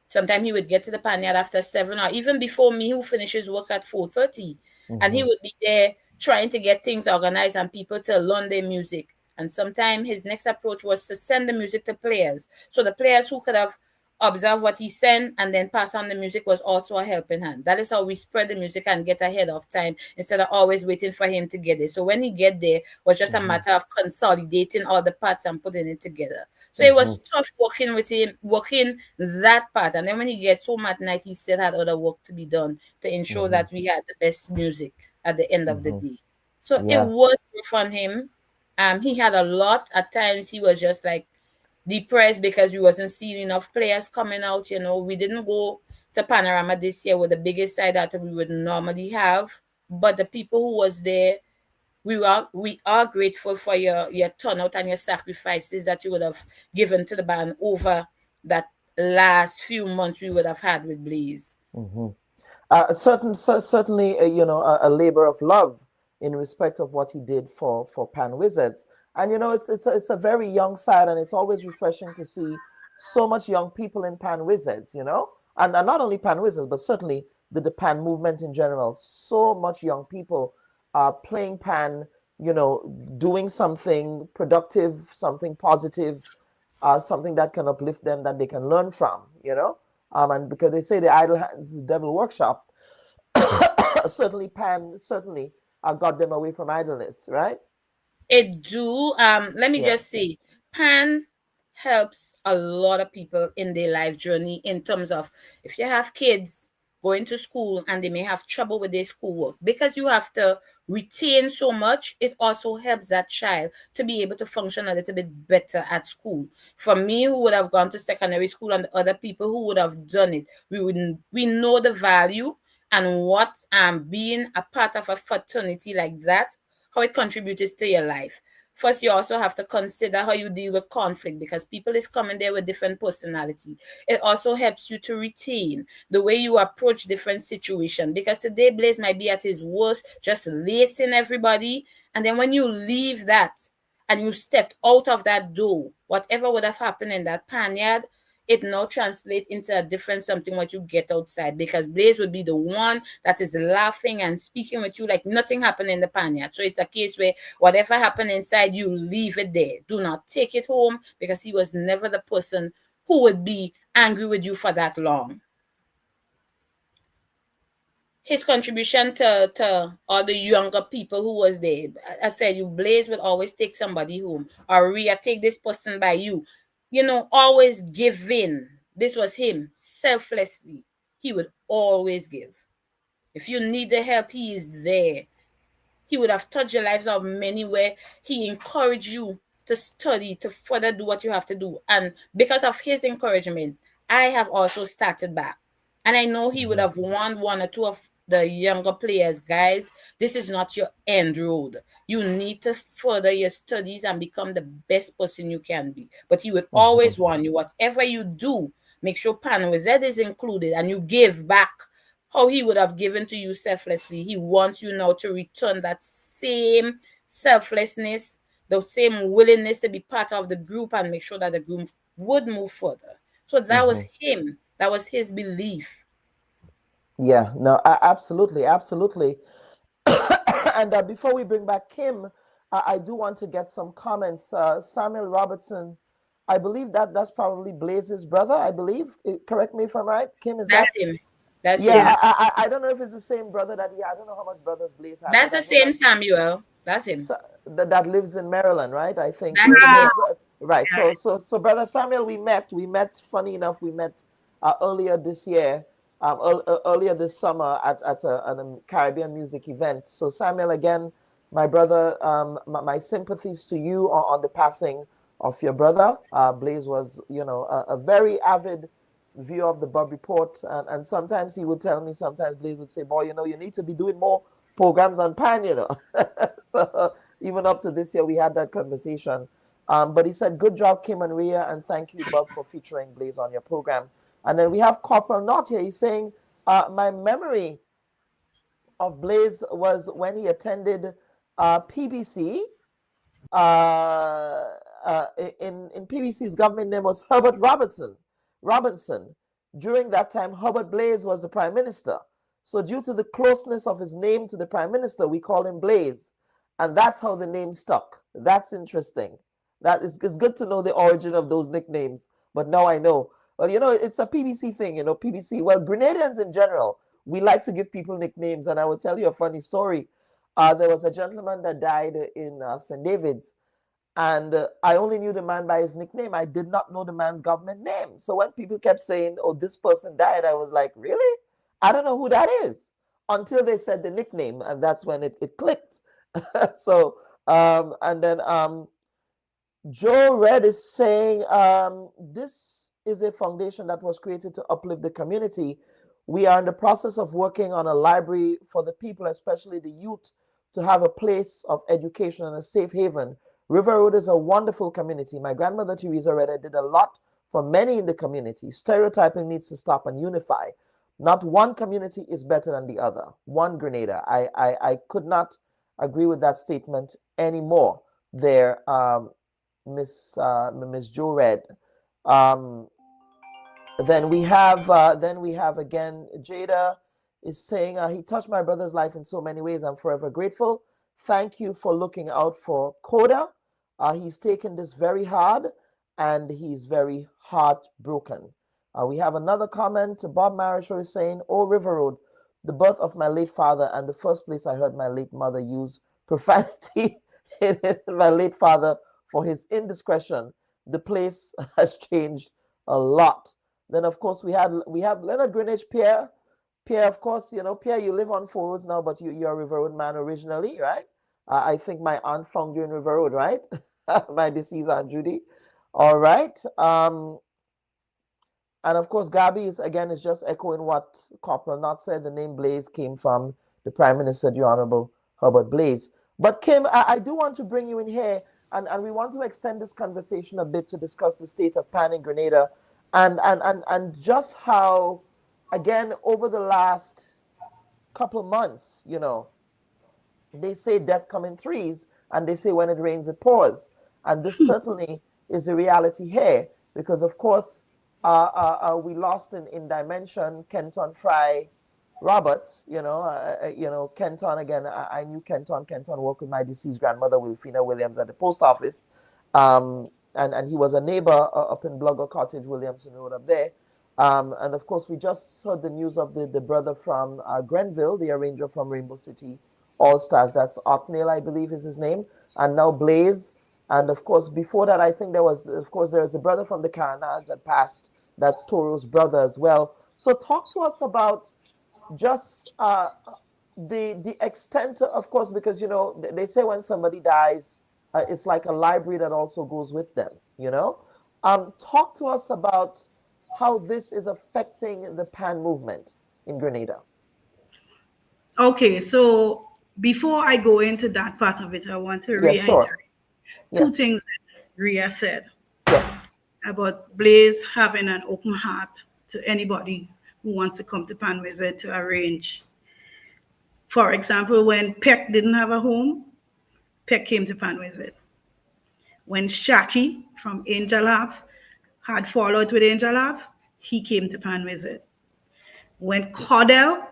[SPEAKER 12] sometimes he would get to the panyard after 7, or even before me, who finishes work at 4:30. And he would be there trying to get things organized and people to learn their music. And sometimes his next approach was to send the music to players. So the players who could have observed what he sent and then pass on the music was also a helping hand. That is how we spread the music and get ahead of time instead of always waiting for him to get there. So when he get there, it was just a matter of consolidating all the parts and putting it together. So it was tough working with him, working that part. And then when he gets home at night, he still had other work to be done to ensure that we had the best music at the end of the day. So it was rough on him. He had a lot. At times he was just like depressed because we wasn't seeing enough players coming out. You know, we didn't go to Panorama this year with the biggest side that we would normally have. But the people who was there, we are grateful for your turnout and your sacrifices that you would have given to the band over that last few months we would have had with Blaize.
[SPEAKER 2] Certainly, a labor of love in respect of what he did for Pan Wizards. And, you know, it's a very young side, and it's always refreshing to see so much young people in Pan Wizards, you know, and not only Pan Wizards, but certainly the Pan movement in general. So much young people playing Pan, you know, doing something productive, something positive, something that can uplift them, that they can learn from, you know. And because they say the idle hands is the devil workshop, certainly Pan got them away from idleness, right?
[SPEAKER 12] It do. Let me just say, Pan helps a lot of people in their life journey in terms of if you have kids going to school and they may have trouble with their schoolwork, because you have to retain so much, it also helps that child to be able to function a little bit better at school. For me, who would have gone to secondary school, and the other people who would have done it, we know the value and what being a part of a fraternity like that, how it contributes to your life. First, you also have to consider how you deal with conflict, because people is coming there with different personality. It also helps you to retain the way you approach different situations, because today Blaize might be at his worst, just lacing everybody. And then when you leave that and you step out of that door, whatever would have happened in that panyard, it now translates into a different something what you get outside, because Blaize would be the one that is laughing and speaking with you like nothing happened in the panyard. So it's a case where whatever happened inside, you leave it there. Do not take it home, because he was never the person who would be angry with you for that long. His contribution to all the younger people who was there, I said, you Blaize would always take somebody home, or Rhea, take this person by you. You know, always give in. This was him, selflessly. He would always give. If you need the help, he is there. He would have touched the lives of many where he encouraged you to study, to further do what you have to do. And because of his encouragement, I have also started back. And I know he would have warned one or two of the younger players, guys, this is not your end road. You need to further your studies and become the best person you can be. But he would always warn you, whatever you do, make sure Pan Wizard is included and you give back how he would have given to you selflessly. He wants you now to return that same selflessness, the same willingness to be part of the group and make sure that the group would move further. So that was him. That was his belief.
[SPEAKER 2] Yeah, no, absolutely. And before we bring back Kim, I do want to get some comments. Samuel Robertson, I believe that's probably Blaize's brother, I believe. Correct me if I'm right. Kim, is
[SPEAKER 12] that's
[SPEAKER 2] that
[SPEAKER 12] him? That's
[SPEAKER 2] him.
[SPEAKER 12] I
[SPEAKER 2] don't know if it's the same brother that I don't know how much brothers Blaize has.
[SPEAKER 12] That's the same Samuel. That's him.
[SPEAKER 2] That lives in Maryland, right? I think. Right.
[SPEAKER 12] Yeah.
[SPEAKER 2] So brother Samuel, we met. Funny enough, we met earlier this year. Earlier this summer at a Caribbean music event. So Samuel, again, my brother, my sympathies to you on the passing of your brother. Blaize was, a very avid viewer of the Bubb Report, and sometimes he would tell me, sometimes Blaize would say, boy, you need to be doing more programs on Pan, So even up to this year, we had that conversation. But he said, good job, Kim and Rhea, and thank you, Bubb, for featuring Blaize on your program. And then we have Corporal Knott here. He's saying, my memory of Blaize was when he attended PBC. In PBC's government name was Herbert Robertson. During that time, Herbert Blaize was the Prime Minister. So due to the closeness of his name to the Prime Minister, we call him Blaize. And that's how the name stuck. That's interesting. It's good to know the origin of those nicknames. But now I know. Well, it's a PBC thing, PBC. Well, Grenadians in general, we like to give people nicknames. And I will tell you a funny story. There was a gentleman that died in St. David's. And I only knew the man by his nickname. I did not know the man's government name. So when people kept saying, oh, this person died, I was like, really? I don't know who that is. Until they said the nickname. And that's when it clicked. So, and then Joe Red is saying, this is a foundation that was created to uplift the community. We are in the process of working on a library for the people, especially the youth, to have a place of education and a safe haven. River Road is a wonderful community. My grandmother, Teresa Red, did a lot for many in the community. Stereotyping needs to stop and unify. Not one community is better than the other. One Grenada. I could not agree with that statement anymore there, Miss Jo Red. Then we have again, Jada is saying, he touched my brother's life in so many ways. I'm forever grateful. Thank you for looking out for Koda. He's taken this very hard and he's very heartbroken. We have another comment. Bob Marisho is saying, oh, River Road, the birth of my late father and the first place I heard my late mother use profanity in my late father for his indiscretion. The place has changed a lot. Then, of course, we have Leonard Greenwich, Pierre. Pierre, of course, Pierre, you live on Four Roads now, but you're a River Road man originally, right? I think my aunt found you in River Road, right? My deceased Aunt Judy. All right. And of course, Gabby is just echoing what Corporal Knott said. The name Blaize came from the Prime Minister, the Honorable Herbert Blaize. But Kim, I do want to bring you in here, and we want to extend this conversation a bit to discuss the state of Pan in Grenada, and just how, again, over the last couple months, they say death come in threes, and they say when it rains, it pours. And this certainly is a reality here, because, of course, we lost in dimension Kenton Fry Roberts, Kenton again. I knew Kenton. Kenton worked with my deceased grandmother, Wilfina Williams, at the post office. And he was a neighbor up in Blogger Cottage, Williamson Road up there. And of course, we just heard the news of the brother from Grenville, the arranger from Rainbow City All Stars. That's Othniel, I believe is his name. And now Blaize. And of course, before that, I think there's a brother from the Carnage that passed. That's Toro's brother as well. So talk to us about just the extent, of course, because, they say when somebody dies, it's like a library that also goes with them, Talk to us about how this is affecting the Pan movement in Grenada.
[SPEAKER 11] Okay, so before I go into that part of it, I want to reiterate two things that Ria said.
[SPEAKER 2] Yes.
[SPEAKER 11] About Blaize having an open heart to anybody who wants to come to Pan Visit to arrange. For example, when Peck didn't have a home, Peck came to Pan Visit. When Shaki from Angel Labs had followed with Angel Labs, he came to Pan Visit. When Cordell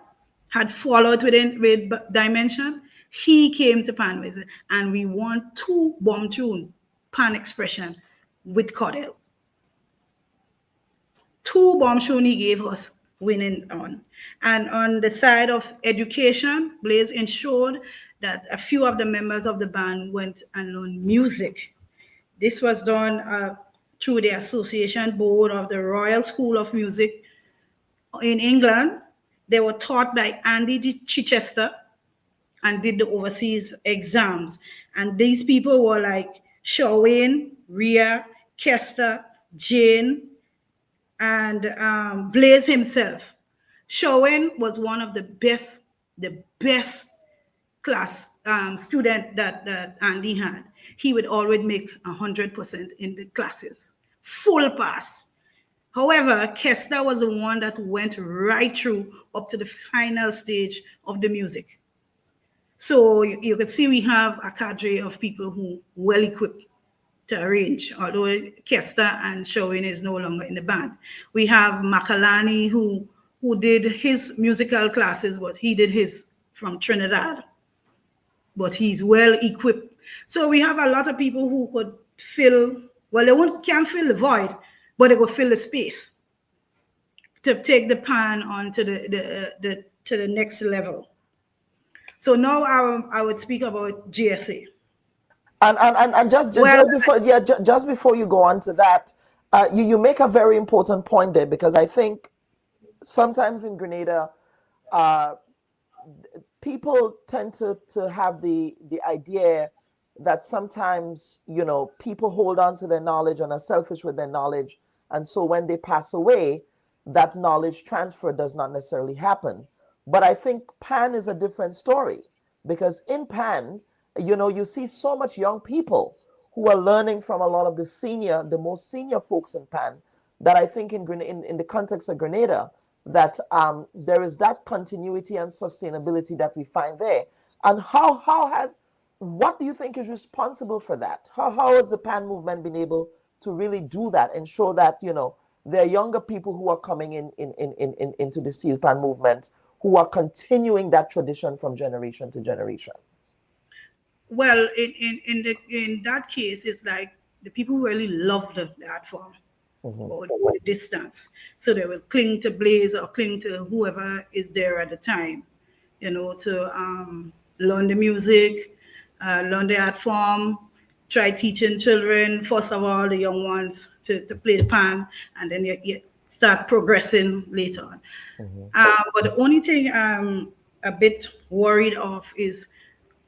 [SPEAKER 11] had followed with Dimension, he came to Pan Visit. And we won 2 bomb tune Pan Expression with Cordell. 2 bomb tune he gave us winning on. And on the side of education, Blaize ensured that a few of the members of the band went and learned music. This was done through the Association Board of the Royal School of Music in England. They were taught by Andy Chichester and did the overseas exams. And these people were like Shawain, Ria, Kester, Jane, and Blaize himself. Shawain was one of the best class student that Andy had. He would always make 100% in the classes, full pass. However, Kester was the one that went right through up to the final stage of the music. So you could see we have a cadre of people who well equipped to arrange, although Kester and Shawain is no longer in the band. We have Makalani who did his musical classes, but he did his from Trinidad. but he's well equipped. So we have a lot of people who could fill, well, they can't fill the void, but they could fill the space to take the pan on to the next level. So now I would speak about GSA.
[SPEAKER 2] And just before you go on to that, you make a very important point there, because I think sometimes in Grenada, people tend to have the idea that sometimes, you know, people hold on to their knowledge and are selfish with their knowledge, and so when they pass away, that knowledge transfer does not necessarily happen. But I think PAN is a different story, because in PAN, you know, you see so much young people who are learning from a lot of the most senior folks in PAN, that I think in the context of Grenada, that there is that continuity and sustainability that we find there. And what do you think is responsible for that? How has the PAN movement been able to really do that and show that, you know, there are younger people who are coming into the Steelpan movement, who are continuing that tradition from generation to generation?
[SPEAKER 11] Well, in that case, it's like the people really love the art form, or the distance. So they will cling to Blaize or cling to whoever is there at the time, you know, to learn the music, learn the art form, try teaching children, first of all, the young ones, to play the pan, and then you start progressing later on. But the only thing I'm a bit worried of is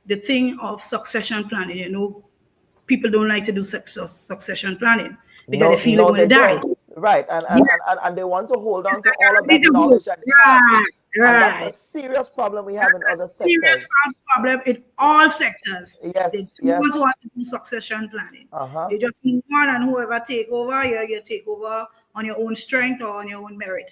[SPEAKER 11] the thing of succession planning. You know, people don't like to do succession planning because they feel they're going to die.
[SPEAKER 2] Right, and they want to hold on to all of that knowledge that they have. And that's a serious problem we have in other sectors.
[SPEAKER 11] Serious problem in all sectors.
[SPEAKER 2] Yes,
[SPEAKER 11] they don't want to do succession planning. They just move on, and whoever take over, you take over on your own strength or on your own merit.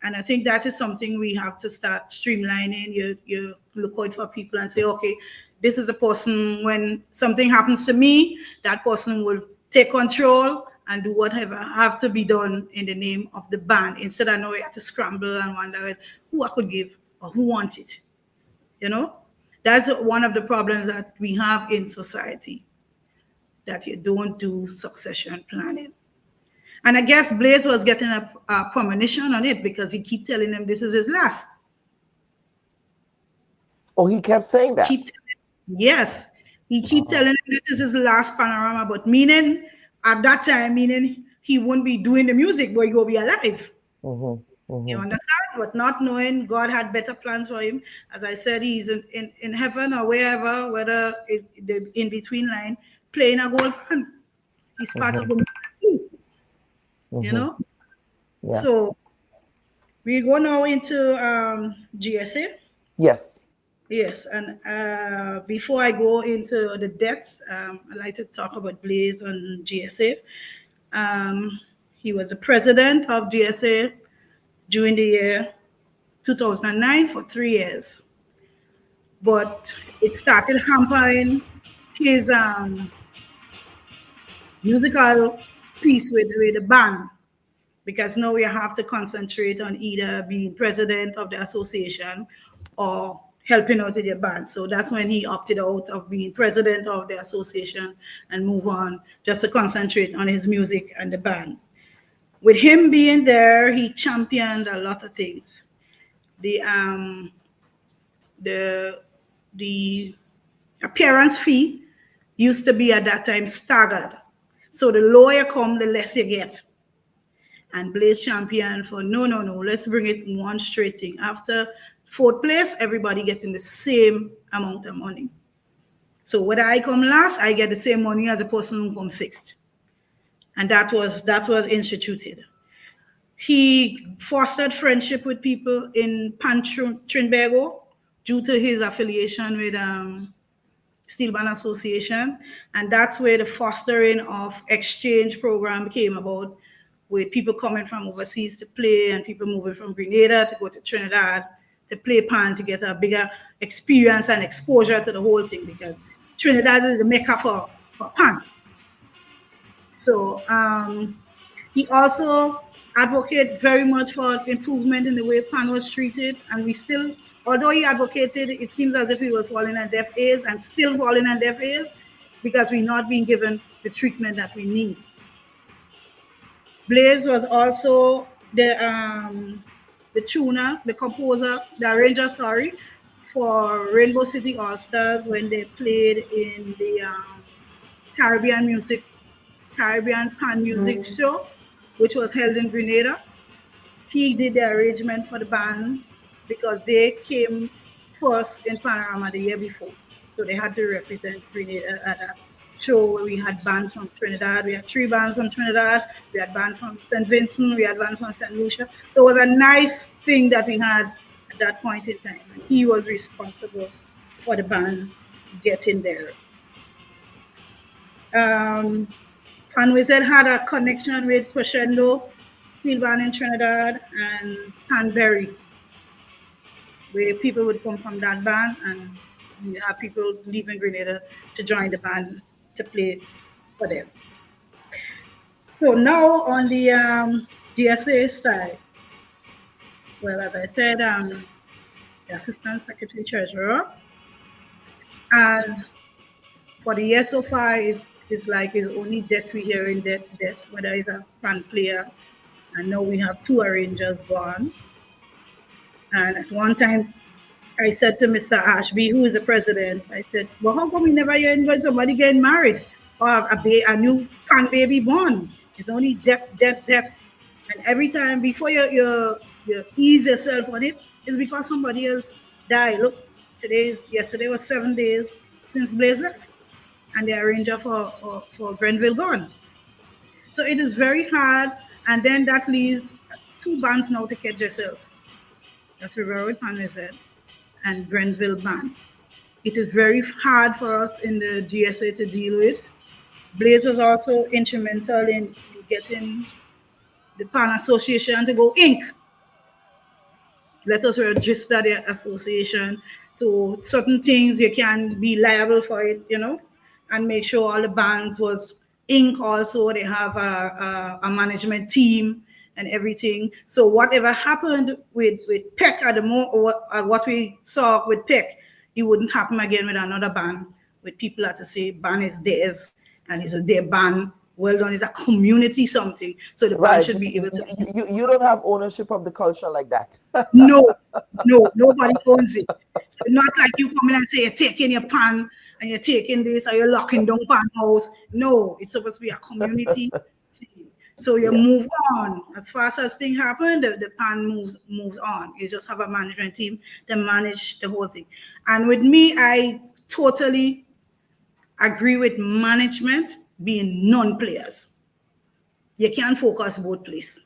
[SPEAKER 11] And I think that is something we have to start streamlining. You look out for people and say, okay, this is a person, when something happens to me, that person will take control and do whatever have to be done in the name of the band, instead of now you have to scramble and wonder who I could give or who wants it. You know, that's one of the problems that we have in society, that you don't do succession planning. And I guess Blaize was getting a premonition on it, because he keep telling them this is his last.
[SPEAKER 2] Oh, he kept saying that?
[SPEAKER 11] Yes. He keep telling them this is his last panorama, but meaning at that time, meaning he won't be doing the music, but he will be alive. You understand? But not knowing God had better plans for him. As I said, he's in heaven or wherever, whether the in-between line, playing a gold band. He's part of the music. You know?
[SPEAKER 2] Yeah.
[SPEAKER 11] So we go now into GSA.
[SPEAKER 2] Yes.
[SPEAKER 11] Yes, and before I go into the depths, I'd like to talk about Blaize and GSA. He was the president of GSA during the year 2009 for 3 years. But it started hampering his musical piece with the band, because now you have to concentrate on either being president of the association or helping out with your band. So that's when he opted out of being president of the association and move on just to concentrate on his music and the band. With him being there, he championed a lot of things. The appearance fee used to be at that time staggered. So the lower you come, the less you get. And Blaize championed for no, let's bring it one straight thing. After 4th place, everybody getting the same amount of money. So whether I come last, I get the same money as the person who comes 6th. And that was instituted. He fostered friendship with people in Trinbago due to his affiliation with Steelpan Association. And that's where the fostering of exchange program came about, with people coming from overseas to play and people moving from Grenada to go to Trinidad to play pan, to get a bigger experience and exposure to the whole thing, because Trinidad is the mecca for pan. So he also advocated very much for improvement in the way pan was treated, and we still although he advocated, it seems as if he was falling on deaf ears and still falling on deaf ears because we're not being given the treatment that we need. Blaize was also the tuner, the composer, the arranger, sorry, for Rainbow City All Stars when they played in the Caribbean Pan Music Show, which was held in Grenada. He did the arrangement for the band because they came first in Panorama the year before. So they had to represent Grenada at that show where we had bands from Trinidad. We had 3 bands from Trinidad. We had bands from St. Vincent. We had bands from St. Lucia. So it was a nice thing that we had at that point in time. And he was responsible for the band getting there. Pan Wizard had a connection with Crescendo Steelpan in Trinidad and Panberry, where people would come from that band and you have people leaving Grenada to join the band to play for them. So now on the GSA side, well, as I said, the Assistant Secretary Treasurer, and for the year so far is like his only debt we hear in debt, whether he's a band player. And now we have 2 arrangers gone. And at one time, I said to Mr. Ashby, who is the president, I said, well, how come we never hear anybody, somebody getting married or a new pan baby born? It's only debt. And every time, before you ease yourself on it, it's because somebody else died. Look, yesterday was 7 days since Blaize left. And the arranger for Grenville gone. So it is very hard. And then that leaves 2 bands now to catch yourself. That's River with Pan Wizard and Grenville band. It is very hard for us in the GSA to deal with. Blaize was also instrumental in getting the Pan Association to go Inc. Let us register the association. So certain things you can be liable for it, and make sure all the bands was Inc. also. They have a management team and everything. So whatever happened with Peck at the what we saw with Peck, it wouldn't happen again with another band, with people that to say band is theirs and it's their band. Well done, it's a community something. So the band should be able to.
[SPEAKER 2] You don't have ownership of the culture like that.
[SPEAKER 11] No, nobody owns it. So not like you come in and say you're taking your pan and you're taking this or you're locking down pan house. No, it's supposed to be a community thing. So you move on. As fast as things happen, the pan moves on. You just have a management team to manage the whole thing. And with me, I totally agree with management being non-players. You can't focus both places.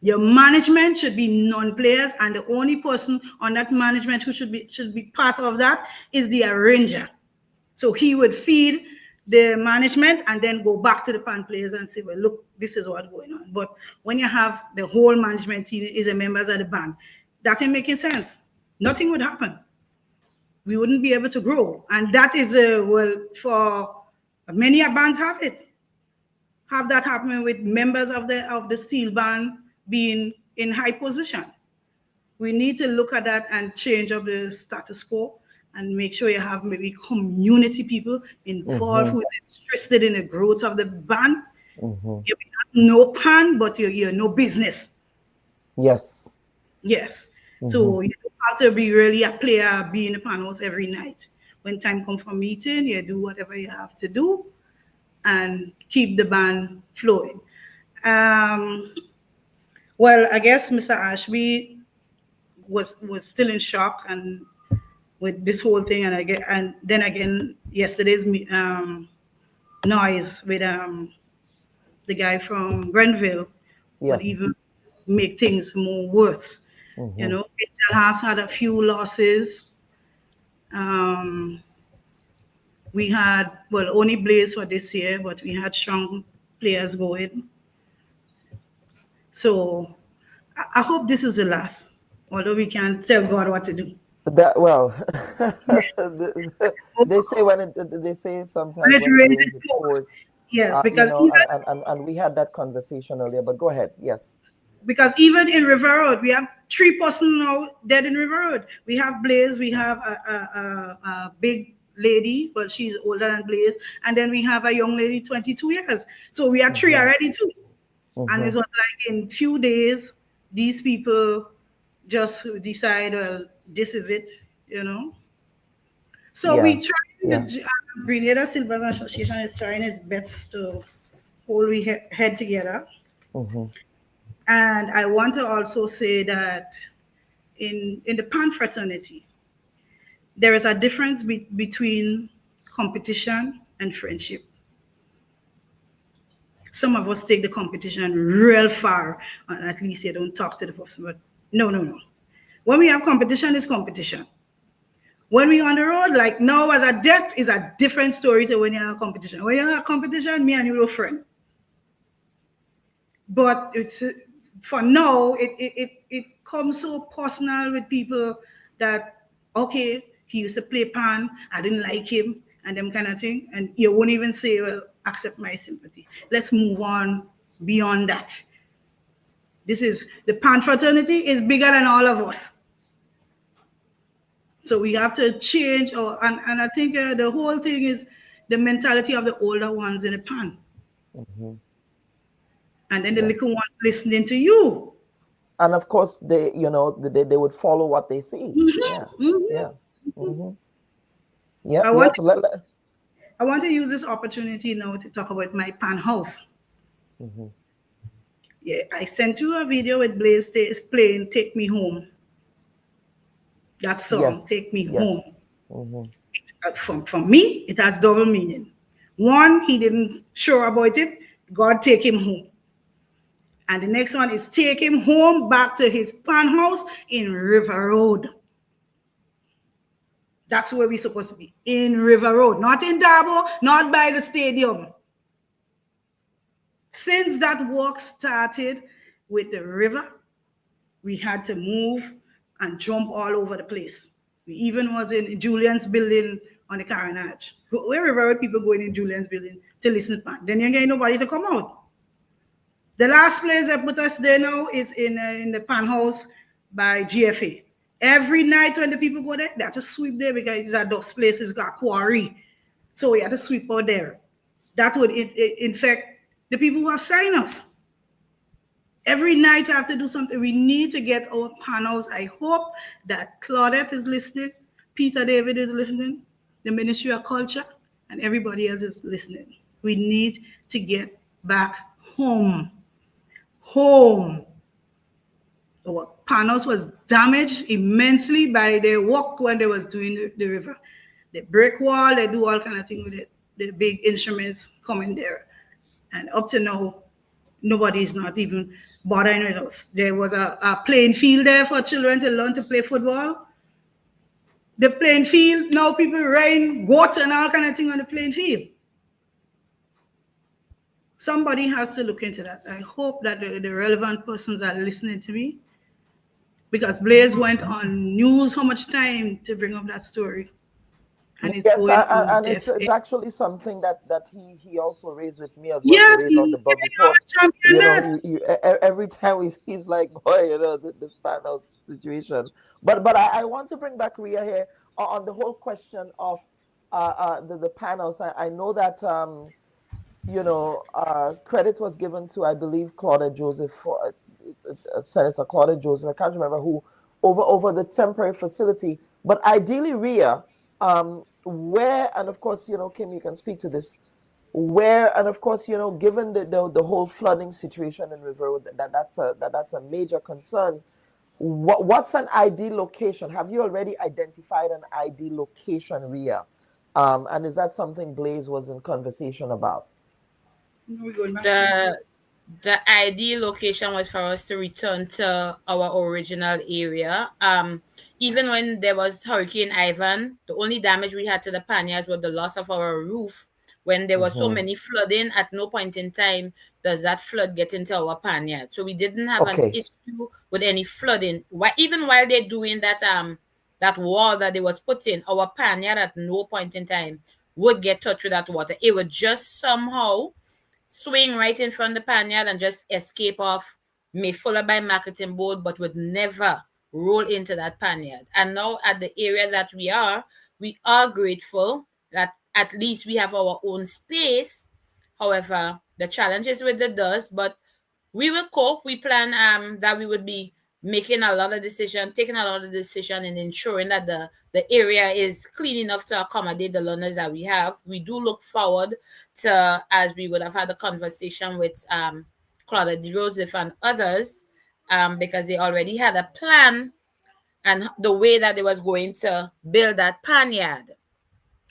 [SPEAKER 11] Your management should be non-players, and the only person on that management who should be part of that is the arranger. So he would feed the management and then go back to the pan players and say, well, look, this is what's going on. But when you have the whole management team is the members of the band, that ain't making sense. Nothing would happen. We wouldn't be able to grow. And that is, for many bands have that happening with members of the steel band being in high position. We need to look at that and change up the status quo and make sure you have maybe community people involved who are interested in the growth of the band. You have no pan, but you're no business.
[SPEAKER 2] Yes.
[SPEAKER 11] So you have to be really a player, be in the panels every night. When time comes for meeting, you do whatever you have to do and keep the band flowing. Well, I guess Mr. Ashby was still in shock and with this whole thing, and then again yesterday's noise with the guy from Grenville would even make things more worse. Angel Harps had a few losses. We had only Blaize for this year, but we had strong players going. So I hope this is the last, although we can't tell God what to do.
[SPEAKER 2] They say sometimes when it rains, it pours.
[SPEAKER 11] Yes, because
[SPEAKER 2] and we had that conversation earlier. But go ahead. Yes.
[SPEAKER 11] Because even in River Road, we have 3 person now dead in River Road. We have Blaize, we have a big lady, but she's older than Blaize, and then we have a young lady, 22 years. So we are 3 already too. And it was like in few days, these people just decide, well, this is it, you know. So we try. The Grenada Silver Association is trying its best to hold we head together. And I want to also say that in the Pan Fraternity, there is a difference between competition and friendship. Some of us take the competition real far, and at least you don't talk to the person. But no. When we have competition, it's competition. When we on the road, like now as a debt, is a different story to when you have competition. When you have competition, me and you are friends. But it's for now, it comes so personal with people that, okay, he used to play pan, I didn't like him, and them kind of thing. And you won't even say, well, accept my sympathy. Let's move on beyond that. This is, the Pan Fraternity is bigger than all of us. So we have to change, and I think the whole thing is the mentality of the older ones in the Pan. And then the little ones listening to you.
[SPEAKER 2] And of course, they would follow what they see.
[SPEAKER 11] I want to use this opportunity now to talk about my Pan house. Yeah, I sent you a video with Blaize playing "Take Me Home." That song, "Take Me Home." From me, it has double meaning. One, he didn't sure about it. God take him home. And the next one is take him home back to his Pan house in River Road. That's where we're supposed to be, in River Road, not in Dabo, not by the stadium. Since that walk started with the river, we had to move and jump all over the place. We even was in Julian's building on the Carnage. Where River Road people going in Julian's building to listen to Pan. Then you ain't nobody to come out. The last place that put us there now is in the Pan house by GFA. Every night when the people go there, they have to sweep there because it's a dust place, it's got quarry. So we have to sweep out there. That would infect the people who have signed us. Every night I have to do something. We need to get our Pan house. I hope that Claudette is listening, Peter David is listening, the Ministry of Culture, and everybody else is listening. We need to get back home. Our Pan house was damaged immensely by their work when they was doing the river. They break wall, they do all kind of things with it. The big instruments coming there. And up to now, nobody is not even bothering with us. There was a playing field there for children to learn to play football. The playing field, now people rain, goat and all kind of thing on the playing field. Somebody has to look into that. I hope that the relevant persons are listening to me, because Blaize went on news how much time to bring up that story. And
[SPEAKER 2] it's actually something that he also raised with me as well. Yes, raised on the Bubb Report. Every time he's like, boy, this Pan house situation. But I want to bring back Ria here on the whole question of the Pan house. I know that credit was given to, I believe, Claudette Joseph, Senator Claudette Joseph. I can't remember who, over the temporary facility. But ideally, Ria, where, and of course, Kim, you can speak to this, where, and of course, given the whole flooding situation in River Road, that's a major concern. What's an ideal location? Have you already identified an ideal location, Ria? And is that something Blaize was in conversation about?
[SPEAKER 12] The ideal location was for us to return to our original area. Even when there was Hurricane Ivan, the only damage we had to the panniers was the loss of our roof. When there was so many flooding, at no point in time does that flood get into our pannier. So we didn't have an issue with any flooding. Even while they're doing that wall that they was putting, our pannier at no point in time would get touched with that water. It would just somehow swing right in front of the pannier and just escape off may follow by marketing board, but would never roll into that panyard. And now at the area that we are grateful that at least we have our own space. However, the challenges with the dust, but we will cope. We plan that we would be taking a lot of decision in ensuring that the area is clean enough to accommodate the learners that we have. We do look forward to, as we would have had a conversation with Claudia Joseph and others, because they already had a plan and the way that they was going to build that panyard.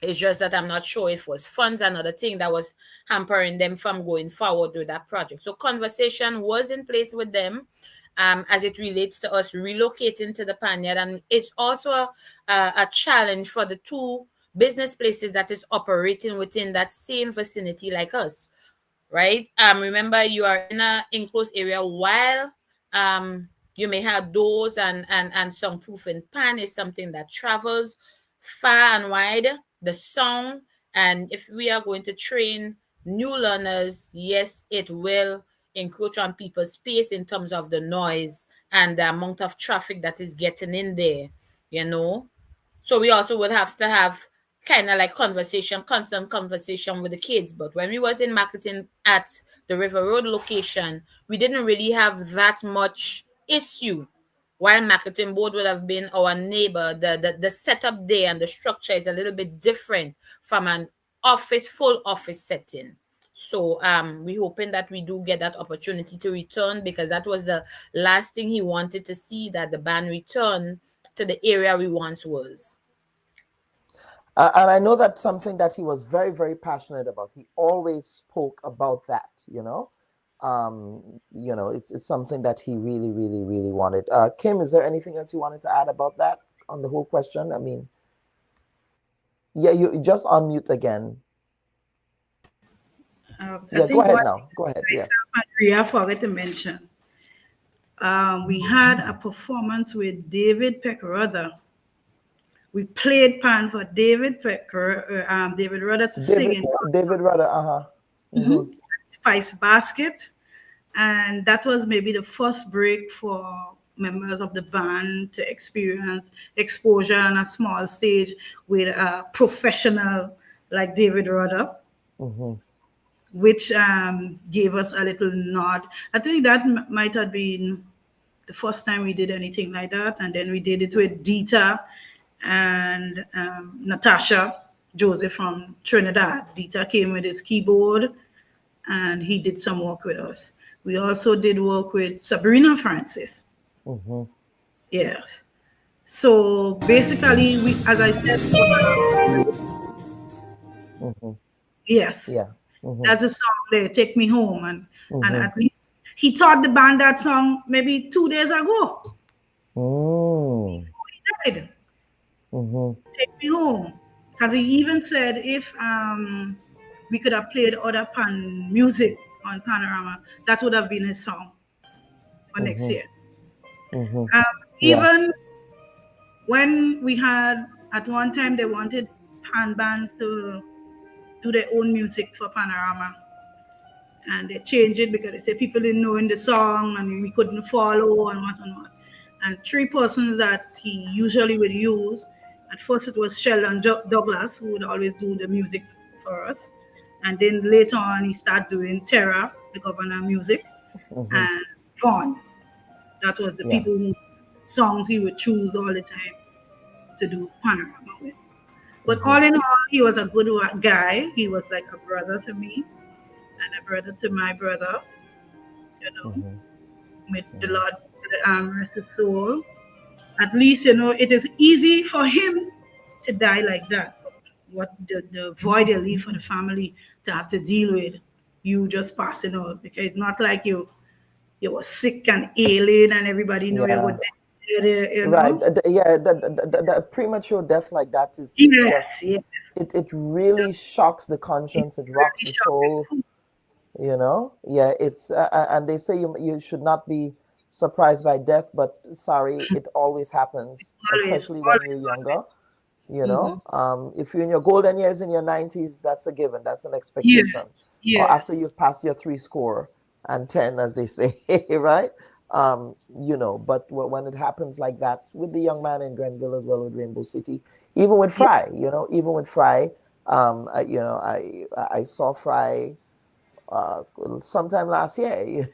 [SPEAKER 12] It's just that I'm not sure if it was funds, another thing that was hampering them from going forward with that project. So conversation was in place with them as it relates to us relocating to the panyard. And it's also a challenge for the two business places that is operating within that same vicinity like us, right? Remember, you are in an enclosed area while you may have doors and soundproofing. Pan is something that travels far and wide. The sound, and if we are going to train new learners, yes, it will encroach on people's space in terms of the noise and the amount of traffic that is getting in there, you know. So we also would have to have kind of like constant conversation with the kids. But when we was in marketing at the River Road location, we didn't really have that much issue. While marketing board would have been our neighbor, the setup there and the structure is a little bit different from an full office setting. So we hoping that we do get that opportunity to return, because that was the last thing he wanted to see, that the band return to the area we once was.
[SPEAKER 2] And I know that's something that he was very, very passionate about. He always spoke about that, you know. It's something that he really, really, really wanted. Kim, is there anything else you wanted to add about that on the whole question? I mean, yeah, you just unmute again. Yeah, go ahead now. Go ahead. Yes.
[SPEAKER 11] I forgot to mention. We had a performance with David Peckrother. We played pan for David Rudder to sing.
[SPEAKER 2] David Rudder,
[SPEAKER 11] Mm-hmm. Spice Basket. And that was maybe the first break for members of the band to experience exposure on a small stage with a professional like David Rudder, which gave us a little nod. I think that might have been the first time we did anything like that. And then we did it with Dita and Natasha Joseph from Trinidad. Dita came with his keyboard and he did some work with us. We also did work with Sabrina Francis. Yeah. So basically, we, as I said, yes, yeah, that's a song there, "Take Me Home," and at least he taught the band that song maybe 2 days ago. He died. Take Me Home, because he even said if we could have played other pan music on Panorama, that would have been his song for next year. Even when we had, at one time, they wanted pan bands to do their own music for Panorama, and they changed it because they said people didn't know in the song and we couldn't follow and what. And three persons that he usually would use, at first it was Sheldon Douglas, who would always do the music for us. And then later on, he started doing Terra, the governor music, and Vaughn. That was the people whose songs he would choose all the time to do Panorama with. But all in all, he was a good guy. He was like a brother to me and a brother to my brother, you know, with the Lord, rest his soul. At least, you know, it is easy for him to die like that. What the void you leave for the family to have to deal with, you just passing out, because it's not like you were sick and ailing and everybody knew you were dead. You know?
[SPEAKER 2] Right. The premature death like that is it really shocks the conscience. It rocks the soul. You know. Yeah. It's and they say you should not be surprised by death, but sorry, it always happens, especially when you're younger. You know, if you're in your golden years, in your 90s, that's a given. That's an expectation. Or after you've passed your 3 score and 10, as they say, right? But when it happens like that with the young man in Grenville as well with Rainbow City, even with Fry, I saw Fry sometime last year.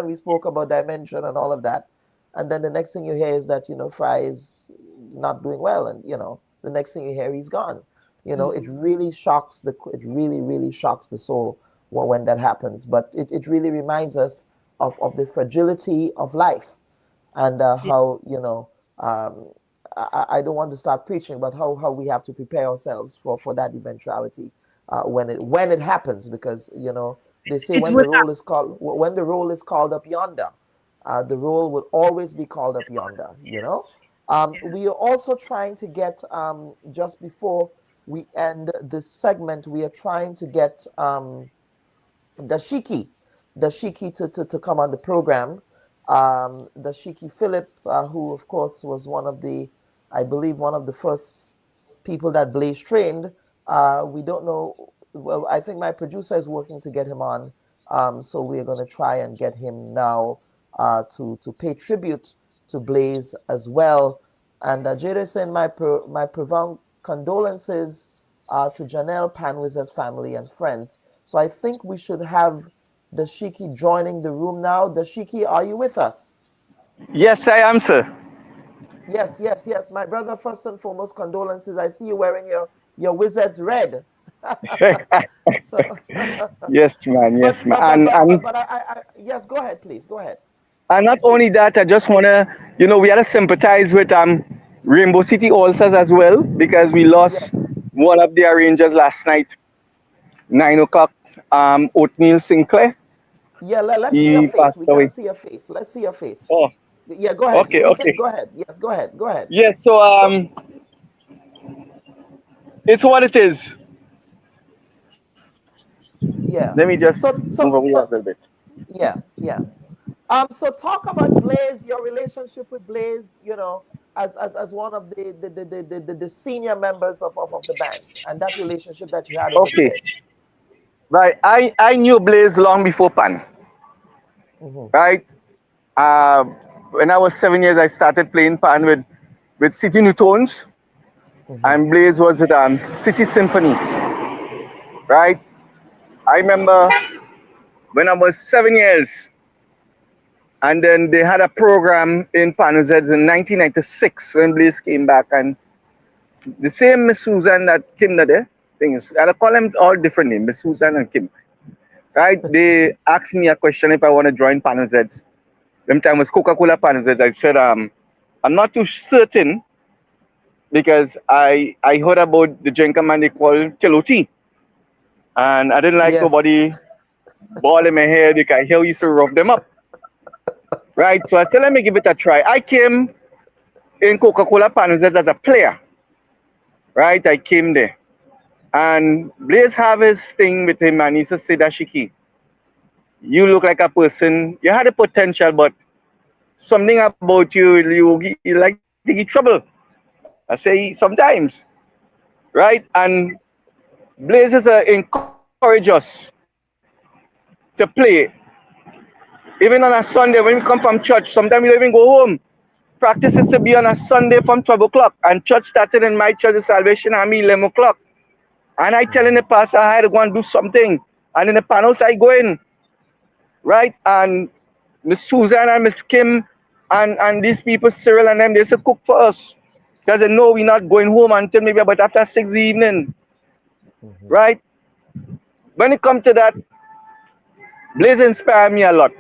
[SPEAKER 2] We spoke about dimension and all of that, and then the next thing you hear is that Fry is not doing well, and the next thing you hear he's gone. It really really shocks the soul when that happens. But it really reminds us of the fragility of life, and how I don't want to start preaching, but how we have to prepare ourselves for that eventuality when it happens, because they say when the roll is called up yonder, the roll will always be called up yonder. We are also trying to get just before we end this segment, we are trying to get Dashiki to come on the program. Dashiki Philip, who of course was I believe one of the first people that Blaize trained. We don't know. Well, I think my producer is working to get him on. So we're going to try and get him now to pay tribute to Blaize as well. And Jada saying my profound condolences to Janelle Panwiz's family and friends. So I think we should have Dashiki joining the room now. Dashiki, are you with us?
[SPEAKER 13] Yes, I am, sir.
[SPEAKER 2] Yes. My brother, first and foremost, condolences. I see you wearing your Wizards red. So,
[SPEAKER 13] yes, man. Yes,
[SPEAKER 2] man. But yes, go ahead, please. Go ahead.
[SPEAKER 13] And not only that, I just want to, we had to sympathize with Rainbow City All-Stars as well, because we lost one of their Rangers last night, 9 o'clock, Oatmeal Sinclair.
[SPEAKER 2] Yeah, let's see your face. We can't see your face. Let's see your face.
[SPEAKER 13] Oh.
[SPEAKER 2] Yeah, go ahead.
[SPEAKER 13] Okay.
[SPEAKER 2] Go ahead. Yes, go ahead.
[SPEAKER 13] Yes, so it's what it is.
[SPEAKER 2] Yeah.
[SPEAKER 13] Let me just move away a little bit.
[SPEAKER 2] Yeah. So talk about Blaize, your relationship with Blaize, as one of the senior members of the band, and that relationship that you had over the years.
[SPEAKER 13] Right. I knew Blaize long before Pan. Right. When I was 7 years, I started playing Pan with City New Tones, and Blaize was at City Symphony. Right. I remember when I was 7 years, and then they had a program in Panuzeds in 1996 when Blaize came back, and the same Miss Susan that Kim there, things. I call them all different names, Miss Susan and Kim. Right? They asked me a question if I want to join Panuzeds. Them time was Coca-Cola Panuzeds. I said, I'm not too certain, because I heard about the drink man they call Cheloti. And I didn't like nobody ball in my head because I used to rough them up. Right? So I said, let me give it a try. I came in Coca-Cola Panuzeds as a player. Right? I came there. And Blaize have his thing with him, and he used to say, Dashiki, you look like a person, you had a potential, but something about you like to get trouble. I say, sometimes. Right? And Blaize is encourage us to play. Even on a Sunday, when we come from church, sometimes we don't even go home. Practice is to be on a Sunday from 12 o'clock. And church started in my church, the Salvation Army, 11 o'clock. And I telling the pastor I had to go and do something. And in the panels I go in. Right? And Miss Susan and Miss Kim and these people, Cyril and them, they used to cook for us. Because they know we're not going home until maybe about after 6 in the evening. Right? When it comes to that, Blaize inspired me a lot.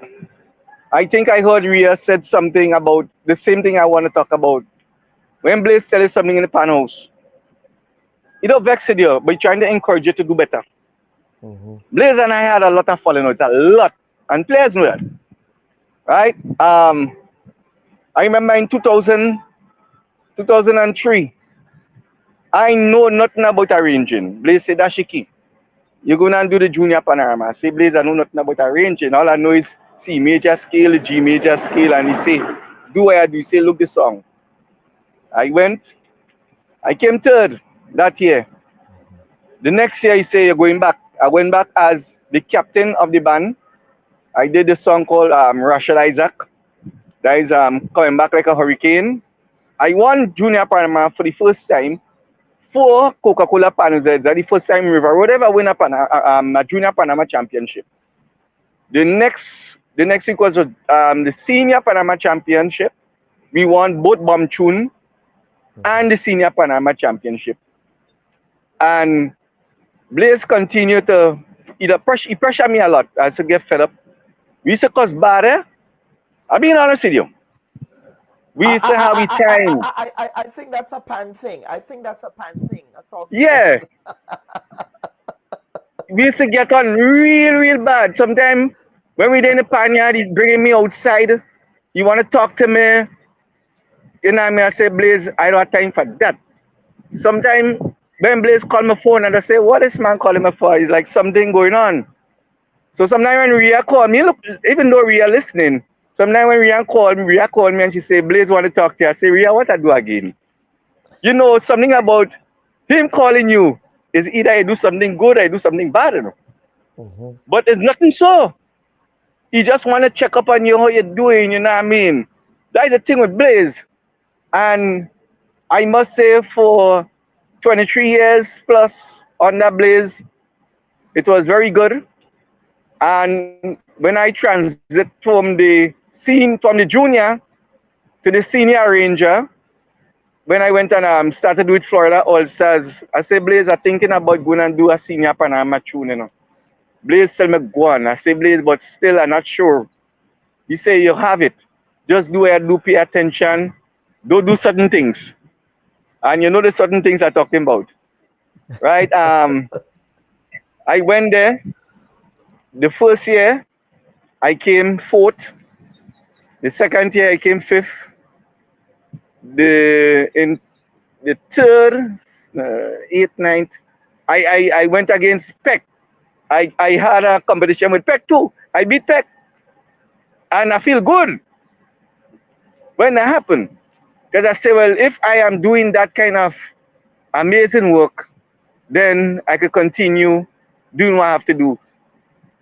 [SPEAKER 13] I think I heard Rhea said something about the same thing I want to talk about. When Blaize tells you something in the pan house, you don't vex with you, but he's trying to encourage you to do better. Blaize and I had a lot of falling outs, a lot. And players know it. Right? I remember in 2003, I know nothing about arranging. Blaize said, Dashiki, you're going to do the junior panorama. I say, Blaize, I know nothing about arranging. All I know is C major scale, G major scale, and he say, do what I do. He say, look the song. I went, I came third that year. The next year, he say, you're going back. I went back as the captain of the band. I did a song called Rashad Isaac. that is coming back like a hurricane. I won Junior Panama for the first time for Coca-Cola Panazets. That's the first time River Road ever win a Junior Panama Championship. The next week was the Senior Panama Championship. We won both Bomb Tune and the Senior Panama Championship. And Blaize continued to he pressure me a lot. I used to get fed up. We used to cause bad. I'm being honest with you. We used to have time.
[SPEAKER 2] I think that's a pan thing. I think that's a pan thing across the
[SPEAKER 13] world. We used to get on real bad. Sometimes when we're in the pan yard, he's bringing me outside. You want to talk to me? You know what I mean? I say, Blaize, I don't have time for that. Sometimes when Blaize call my phone and I say, what is man calling me for? It's like something going on. So sometimes when Rhea call me, look, even though Rhea listening, sometimes when Rhea call me and she say, Blaize want to talk to you. I say, Rhea, what I do again? You know, something about him calling you is either I do something good or I do something bad, you know. But it's nothing so. He just want to check up on you, how you're doing, you know what I mean? That's the thing with Blaize. And I must say for 23 years plus on that Blaize, it was very good. And when I transit from the junior to the senior ranger, when I went and started with Florida All-Stars, I said, Blaize, I'm thinking about going and do a senior Panama tune, you know. Blaize tell me go on. I say, Blaize, but still I'm not sure. He say, you have it. Just do it, pay attention. Don't do certain things. And you know the certain things I'm talking about. Right? I went there. The first year, I came 4th. The second year, I came 5th. In the 3rd, 8th, 9th, I went against Peck. I had a competition with Peck too. I beat Peck. And I feel good when that happened. Because I say, well, if I am doing that kind of amazing work, then I could continue doing what I have to do.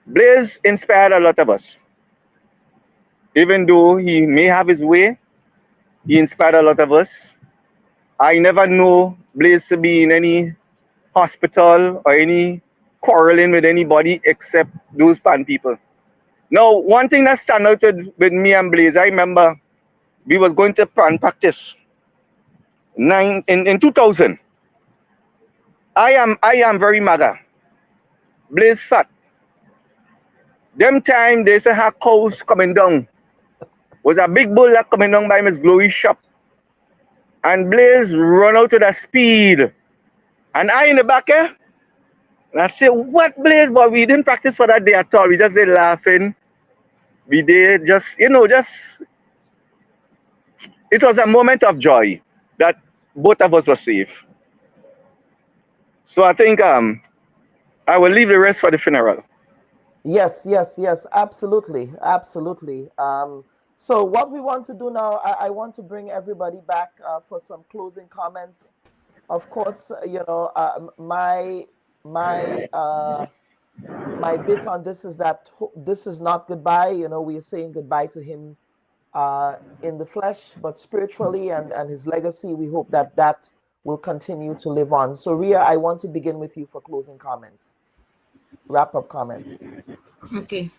[SPEAKER 13] Blaize inspired a lot of us. Even though he may have his way, he inspired a lot of us. I never know Blaize to be in any hospital or any quarreling with anybody except those pan people. Now, one thing that stand out with me and Blaize, I remember we was going to pan practice in 2000. I am very mager. Blaize fat. Them time there's a have cows coming down. Was a big bull that coming down by Miss Glory's shop. And Blaize run out with that speed. And I in the back here. And I say, what Blaize? But we didn't practice for that day at all. We just did laughing. We did just, you know, just it was a moment of joy that both of us were safe. So I think I will leave the rest for the funeral.
[SPEAKER 2] Yes, absolutely. So what we want to do now, I want to bring everybody back for some closing comments. Of course, you know, my bit on this is that this is not goodbye. You know, we are saying goodbye to him in the flesh, but spiritually and his legacy, we hope that will continue to live on. So Rhea, I want to begin with you for closing comments, wrap-up comments.
[SPEAKER 12] Okay.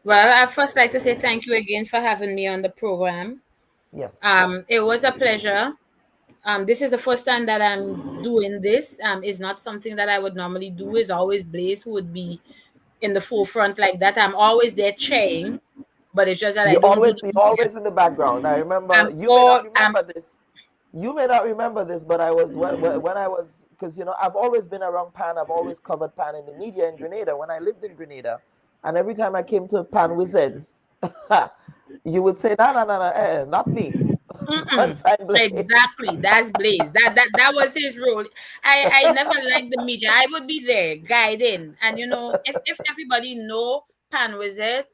[SPEAKER 12] Well, I'd first like to say thank you again for having me on the program.
[SPEAKER 2] Yes.
[SPEAKER 12] It was a pleasure. This is the first time that I'm doing this. It's not something that I would normally do. It's always Blaize who would be in the forefront like that. I'm always there cheering, but it's just that
[SPEAKER 2] you're always in the background. I remember you may not remember this. You may not remember this, but I was when I was, because you know I've always been around Pan. I've always covered Pan in the media in Grenada when I lived in Grenada, and every time I came to Pan Wizards, you would say, no, not me.
[SPEAKER 12] Exactly, that's Blaize. That was his role. I never liked the media. I would be there guiding, and you know, if everybody know Pan Wizard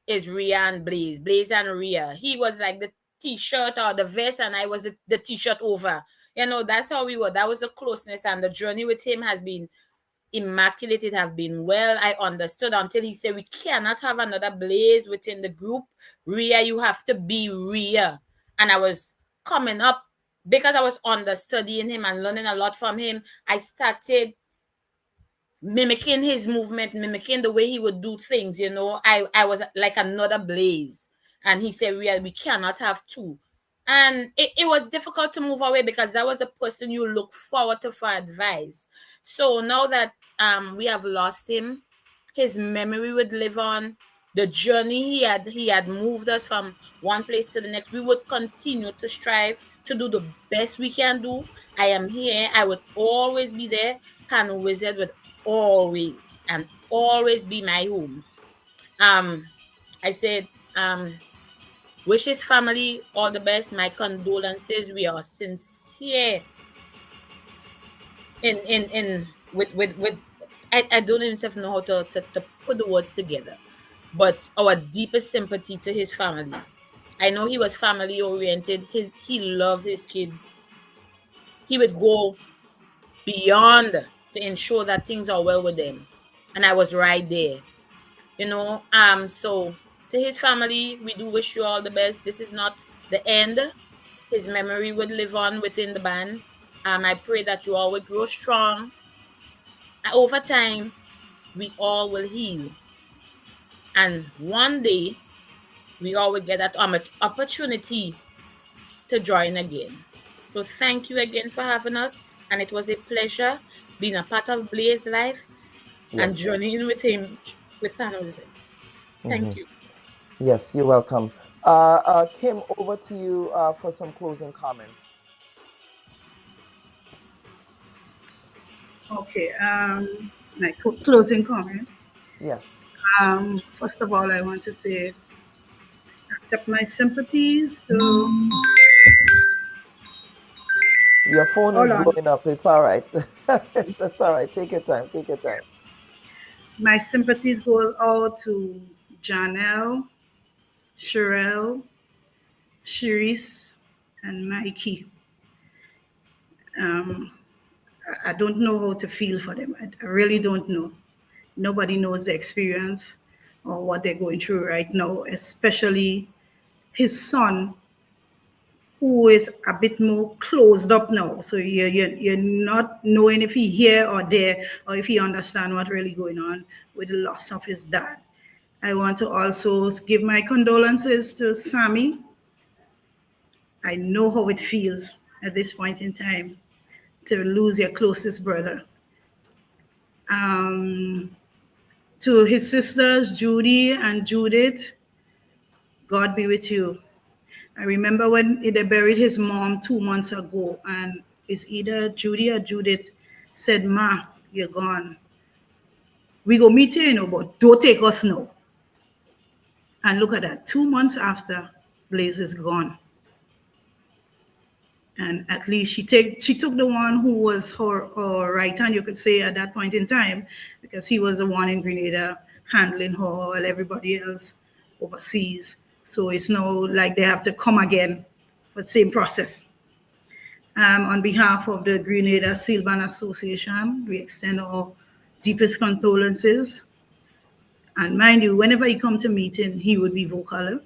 [SPEAKER 12] is Rhea and Blaize and Rhea. He was like the t-shirt or the vest, and I was the t-shirt over. You know, that's how we were. That was the closeness, and the journey with him has been immaculate. It have been well. I understood until he said we cannot have another Blaize within the group. Rhea, you have to be Rhea. And I was coming up because I was understudying him and learning a lot from him. I started mimicking his movement, mimicking the way he would do things, you know. I was like another Blaize. And he said, we cannot have two. And it was difficult to move away because that was a person you look forward to for advice. So now that we have lost him, his memory would live on. The journey he had moved us from one place to the next. We would continue to strive to do the best we can do. I am here. I would always be there. Pan Wizard would always and always be my home. I said, wish his family all the best. My condolences. We are sincere in with I don't even know how to put the words together, but our deepest sympathy to his family. I know he was family oriented. He loves his kids. He would go beyond to ensure that things are well with them, and I was right there, you know. So to his family, we do wish you all the best. This is not the end. His memory would live on within the band. I pray that you all would grow strong. Over time, we all will heal. And one day, we all will get that opportunity to join again. So thank you again for having us. And it was a pleasure being a part of Blaize life and journeying with him with Pan Wizard. Thank you.
[SPEAKER 2] Yes, you're welcome. Kim, over to you for some closing comments.
[SPEAKER 11] Okay, my closing comment.
[SPEAKER 2] Yes.
[SPEAKER 11] First of all, I want to say, accept my sympathies. So,
[SPEAKER 2] your phone is blowing up. It's all right. That's all right. Take your time. Take your time.
[SPEAKER 11] My sympathies go out to Janelle, Sherelle, Cherise, and Mikey. I don't know how to feel for them. I really don't know. Nobody knows the experience or what they're going through right now, especially his son, who is a bit more closed up now. So you're not knowing if he here or there, or if he understand what's really going on with the loss of his dad. I want to also give my condolences to Sammy. I know how it feels at this point in time to lose your closest brother. To his sisters, Judy and Judith, God be with you. I remember when they buried his mom 2 months ago, and it's either Judy or Judith said, "Ma, you're gone. We go meet you, you know, but don't take us now." And look at that, 2 months after, Blaize is gone. And at least she took the one who was her right hand, you could say, at that point in time, because he was the one in Grenada handling her while everybody else overseas. So it's now like they have to come again, but same process. On behalf of the Grenada Steelpan Association, we extend our deepest condolences. And mind you, whenever he come to meeting, he would be vocal.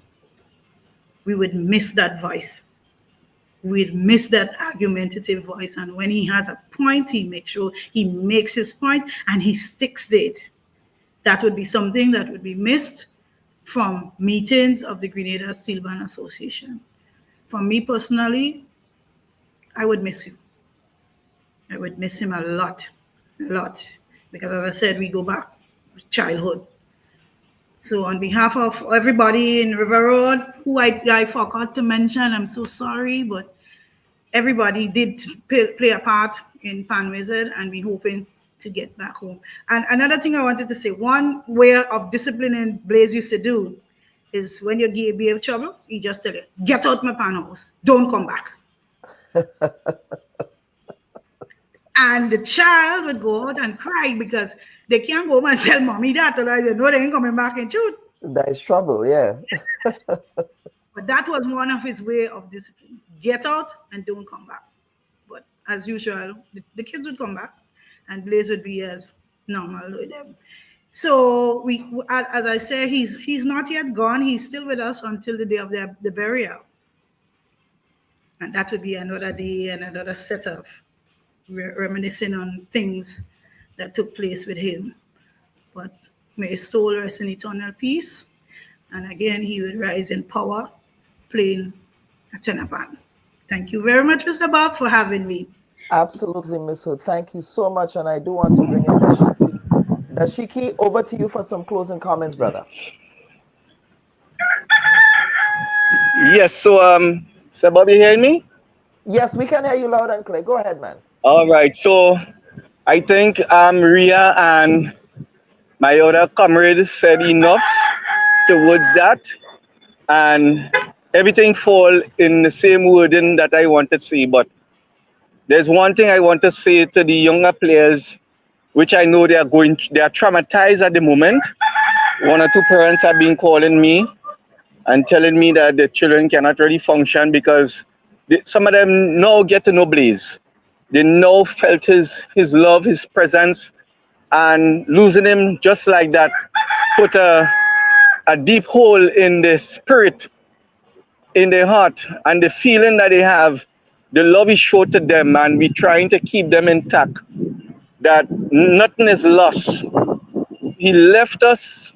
[SPEAKER 11] We would miss that voice. We'd miss that argumentative voice. And when he has a point, he makes sure he makes his point and he sticks to it. That would be something that would be missed from meetings of the Grenada Steelpan Association. For me personally, I would miss you. I would miss him a lot. Because as I said, we go back to childhood. So on behalf of everybody in River Road, who I forgot to mention, I'm so sorry, but everybody did play a part in Pan Wizard, and we're hoping to get back home. And another thing I wanted to say, one way of disciplining Blaize used to do is when you be in trouble, he just tell you, "Get out my pan house, don't come back." And the child would go out and cry because they can't go home and tell mommy that, or they know they ain't coming back in truth.
[SPEAKER 2] That is trouble, yeah.
[SPEAKER 11] But that was one of his way of discipline. Get out and don't come back. But as usual, the kids would come back, and Blaize would be as normal with them. So we, as I say, he's not yet gone. He's still with us until the day of the burial, and that would be another day and another set of reminiscing on things that took place with him. But may his soul rest in eternal peace, and again he will rise in power, playing a tenapan. Thank you very much, Mr. Bob, for having me.
[SPEAKER 2] Absolutely, Ms. Hood. Thank you so much. And I do want to bring in Dashiki. Dashiki, over to you for some closing comments, brother.
[SPEAKER 13] Yes, so Bob, you hearing me?
[SPEAKER 2] Yes, we can hear you loud and clear. Go ahead, man.
[SPEAKER 13] All right, so I think Ria and my other comrade said enough towards that, and everything fall in the same wording that I wanted to say. But there's one thing I want to say to the younger players, which I know they are traumatized at the moment. One or two parents have been calling me and telling me that the children cannot really function because some of them now get to know Blaize. They now felt his love, his presence, and losing him just like that put a deep hole in the spirit, in their heart, and the feeling that they have, the love he showed to them, and we trying to keep them intact, that nothing is lost. He left us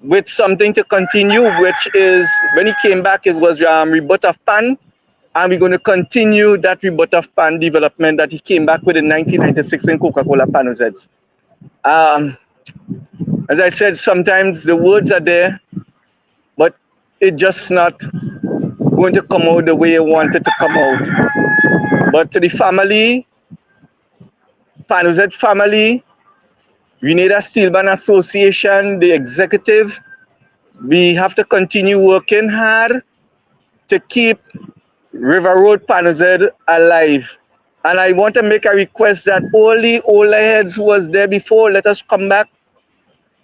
[SPEAKER 13] with something to continue, which is when he came back, it was rebirth of Pan, and we're going to continue that rebirth of Pan development that he came back with in 1996 in Coca-Cola Panozets. As I said, sometimes the words are there, but it's just not going to come out the way I want it to come out. But to the family, Panozet family, Grenada Steelpan Association, the executive, we have to continue working hard to keep River Road Panozet alive. And I want to make a request that all the older heads who was there before, let us come back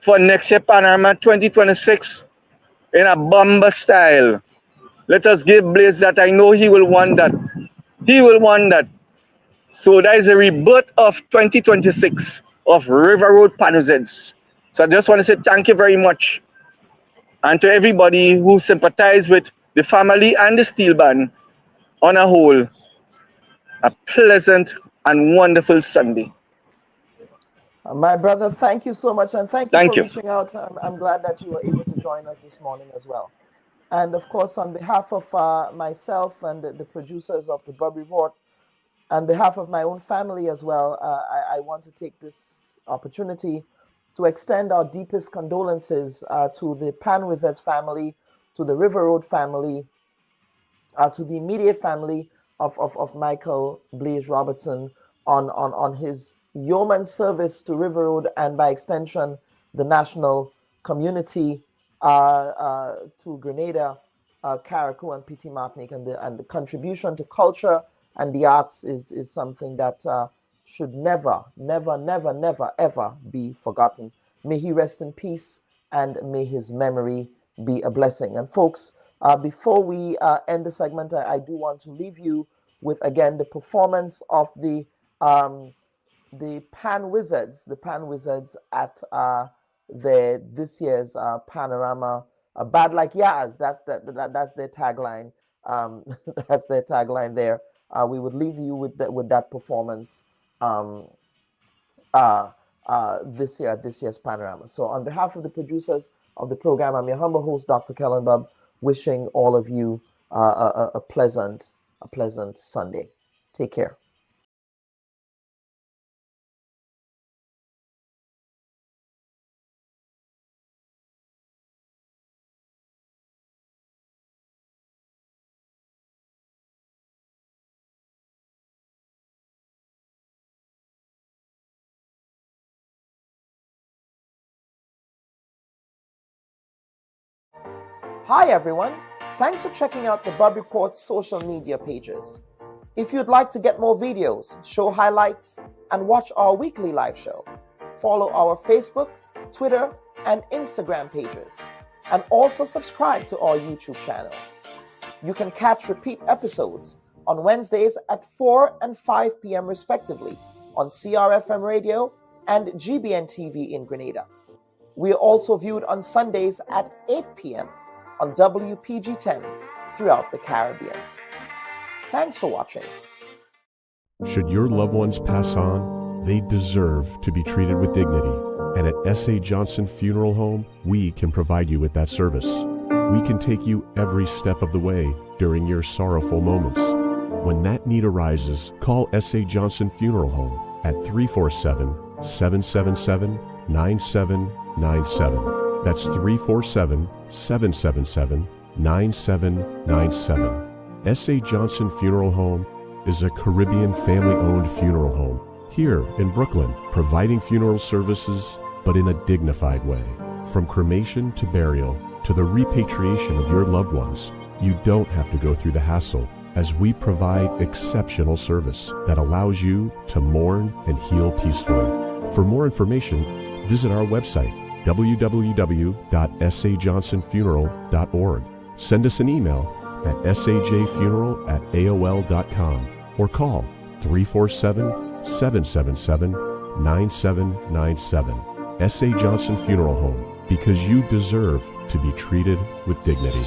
[SPEAKER 13] for next year Panorama 2026 in a bomber style. Let us give Blaize that. I know he will want that. He will want that. So that is a rebirth of 2026 of River Road Panozets. So I just want to say thank you very much. And to everybody who sympathized with the family and the Steelpan on a whole, a pleasant and wonderful Sunday.
[SPEAKER 2] My brother, thank you so much. And thank you for
[SPEAKER 13] you.
[SPEAKER 2] reaching out. I'm glad that you were able to join us this morning as well. And of course, on behalf of myself and the producers of the Bubb Report, on behalf of my own family as well, I want to take this opportunity to extend our deepest condolences to the Pan Wizards family, to the River Road family, to the immediate family of Mykal Blaize Robertson on his yeoman service to River Road, and by extension, the national community to Grenada, Carriacou, and Petit Martinique, and the contribution to culture and the arts is something that should never, ever be forgotten. May he rest in peace, and may his memory be a blessing. And folks, before we end the segment, I do want to leave you with, again, the performance of the Pan Wizards, at this year's Panorama. Bad like Yaz, that's their tagline. That's their tagline there. We would leave you with that performance this year's Panorama. So on behalf of the producers of the program, I'm your humble host, Dr. Kellen Bubb, wishing all of you a pleasant Sunday. Take care. Hi everyone, thanks for checking out the Bubb Report's social media pages. If you'd like to get more videos, show highlights, and watch our weekly live show, follow our Facebook, Twitter, and Instagram pages, and also subscribe to our YouTube channel. You can catch repeat episodes on Wednesdays at 4 and 5 p.m. respectively on CRFM Radio and GBN TV in Grenada. We are also viewed on Sundays at 8 p.m. on WPG-10 throughout the Caribbean. Thanks for watching.
[SPEAKER 7] Should your loved ones pass on, they deserve to be treated with dignity. And at S.A. Johnson Funeral Home, we can provide you with that service. We can take you every step of the way during your sorrowful moments. When that need arises, call S.A. Johnson Funeral Home at 347-777-9797. That's 347-777-9797. S.A. Johnson Funeral Home is a Caribbean family-owned funeral home here in Brooklyn, providing funeral services, but in a dignified way. From cremation to burial to the repatriation of your loved ones, you don't have to go through the hassle, as we provide exceptional service that allows you to mourn and heal peacefully. For more information, visit our website, www.sajohnsonfuneral.org. Send us an email at sajfuneral@aol.com or call 347-777-9797. S.A. Johnson Funeral Home, because you deserve to be treated with dignity.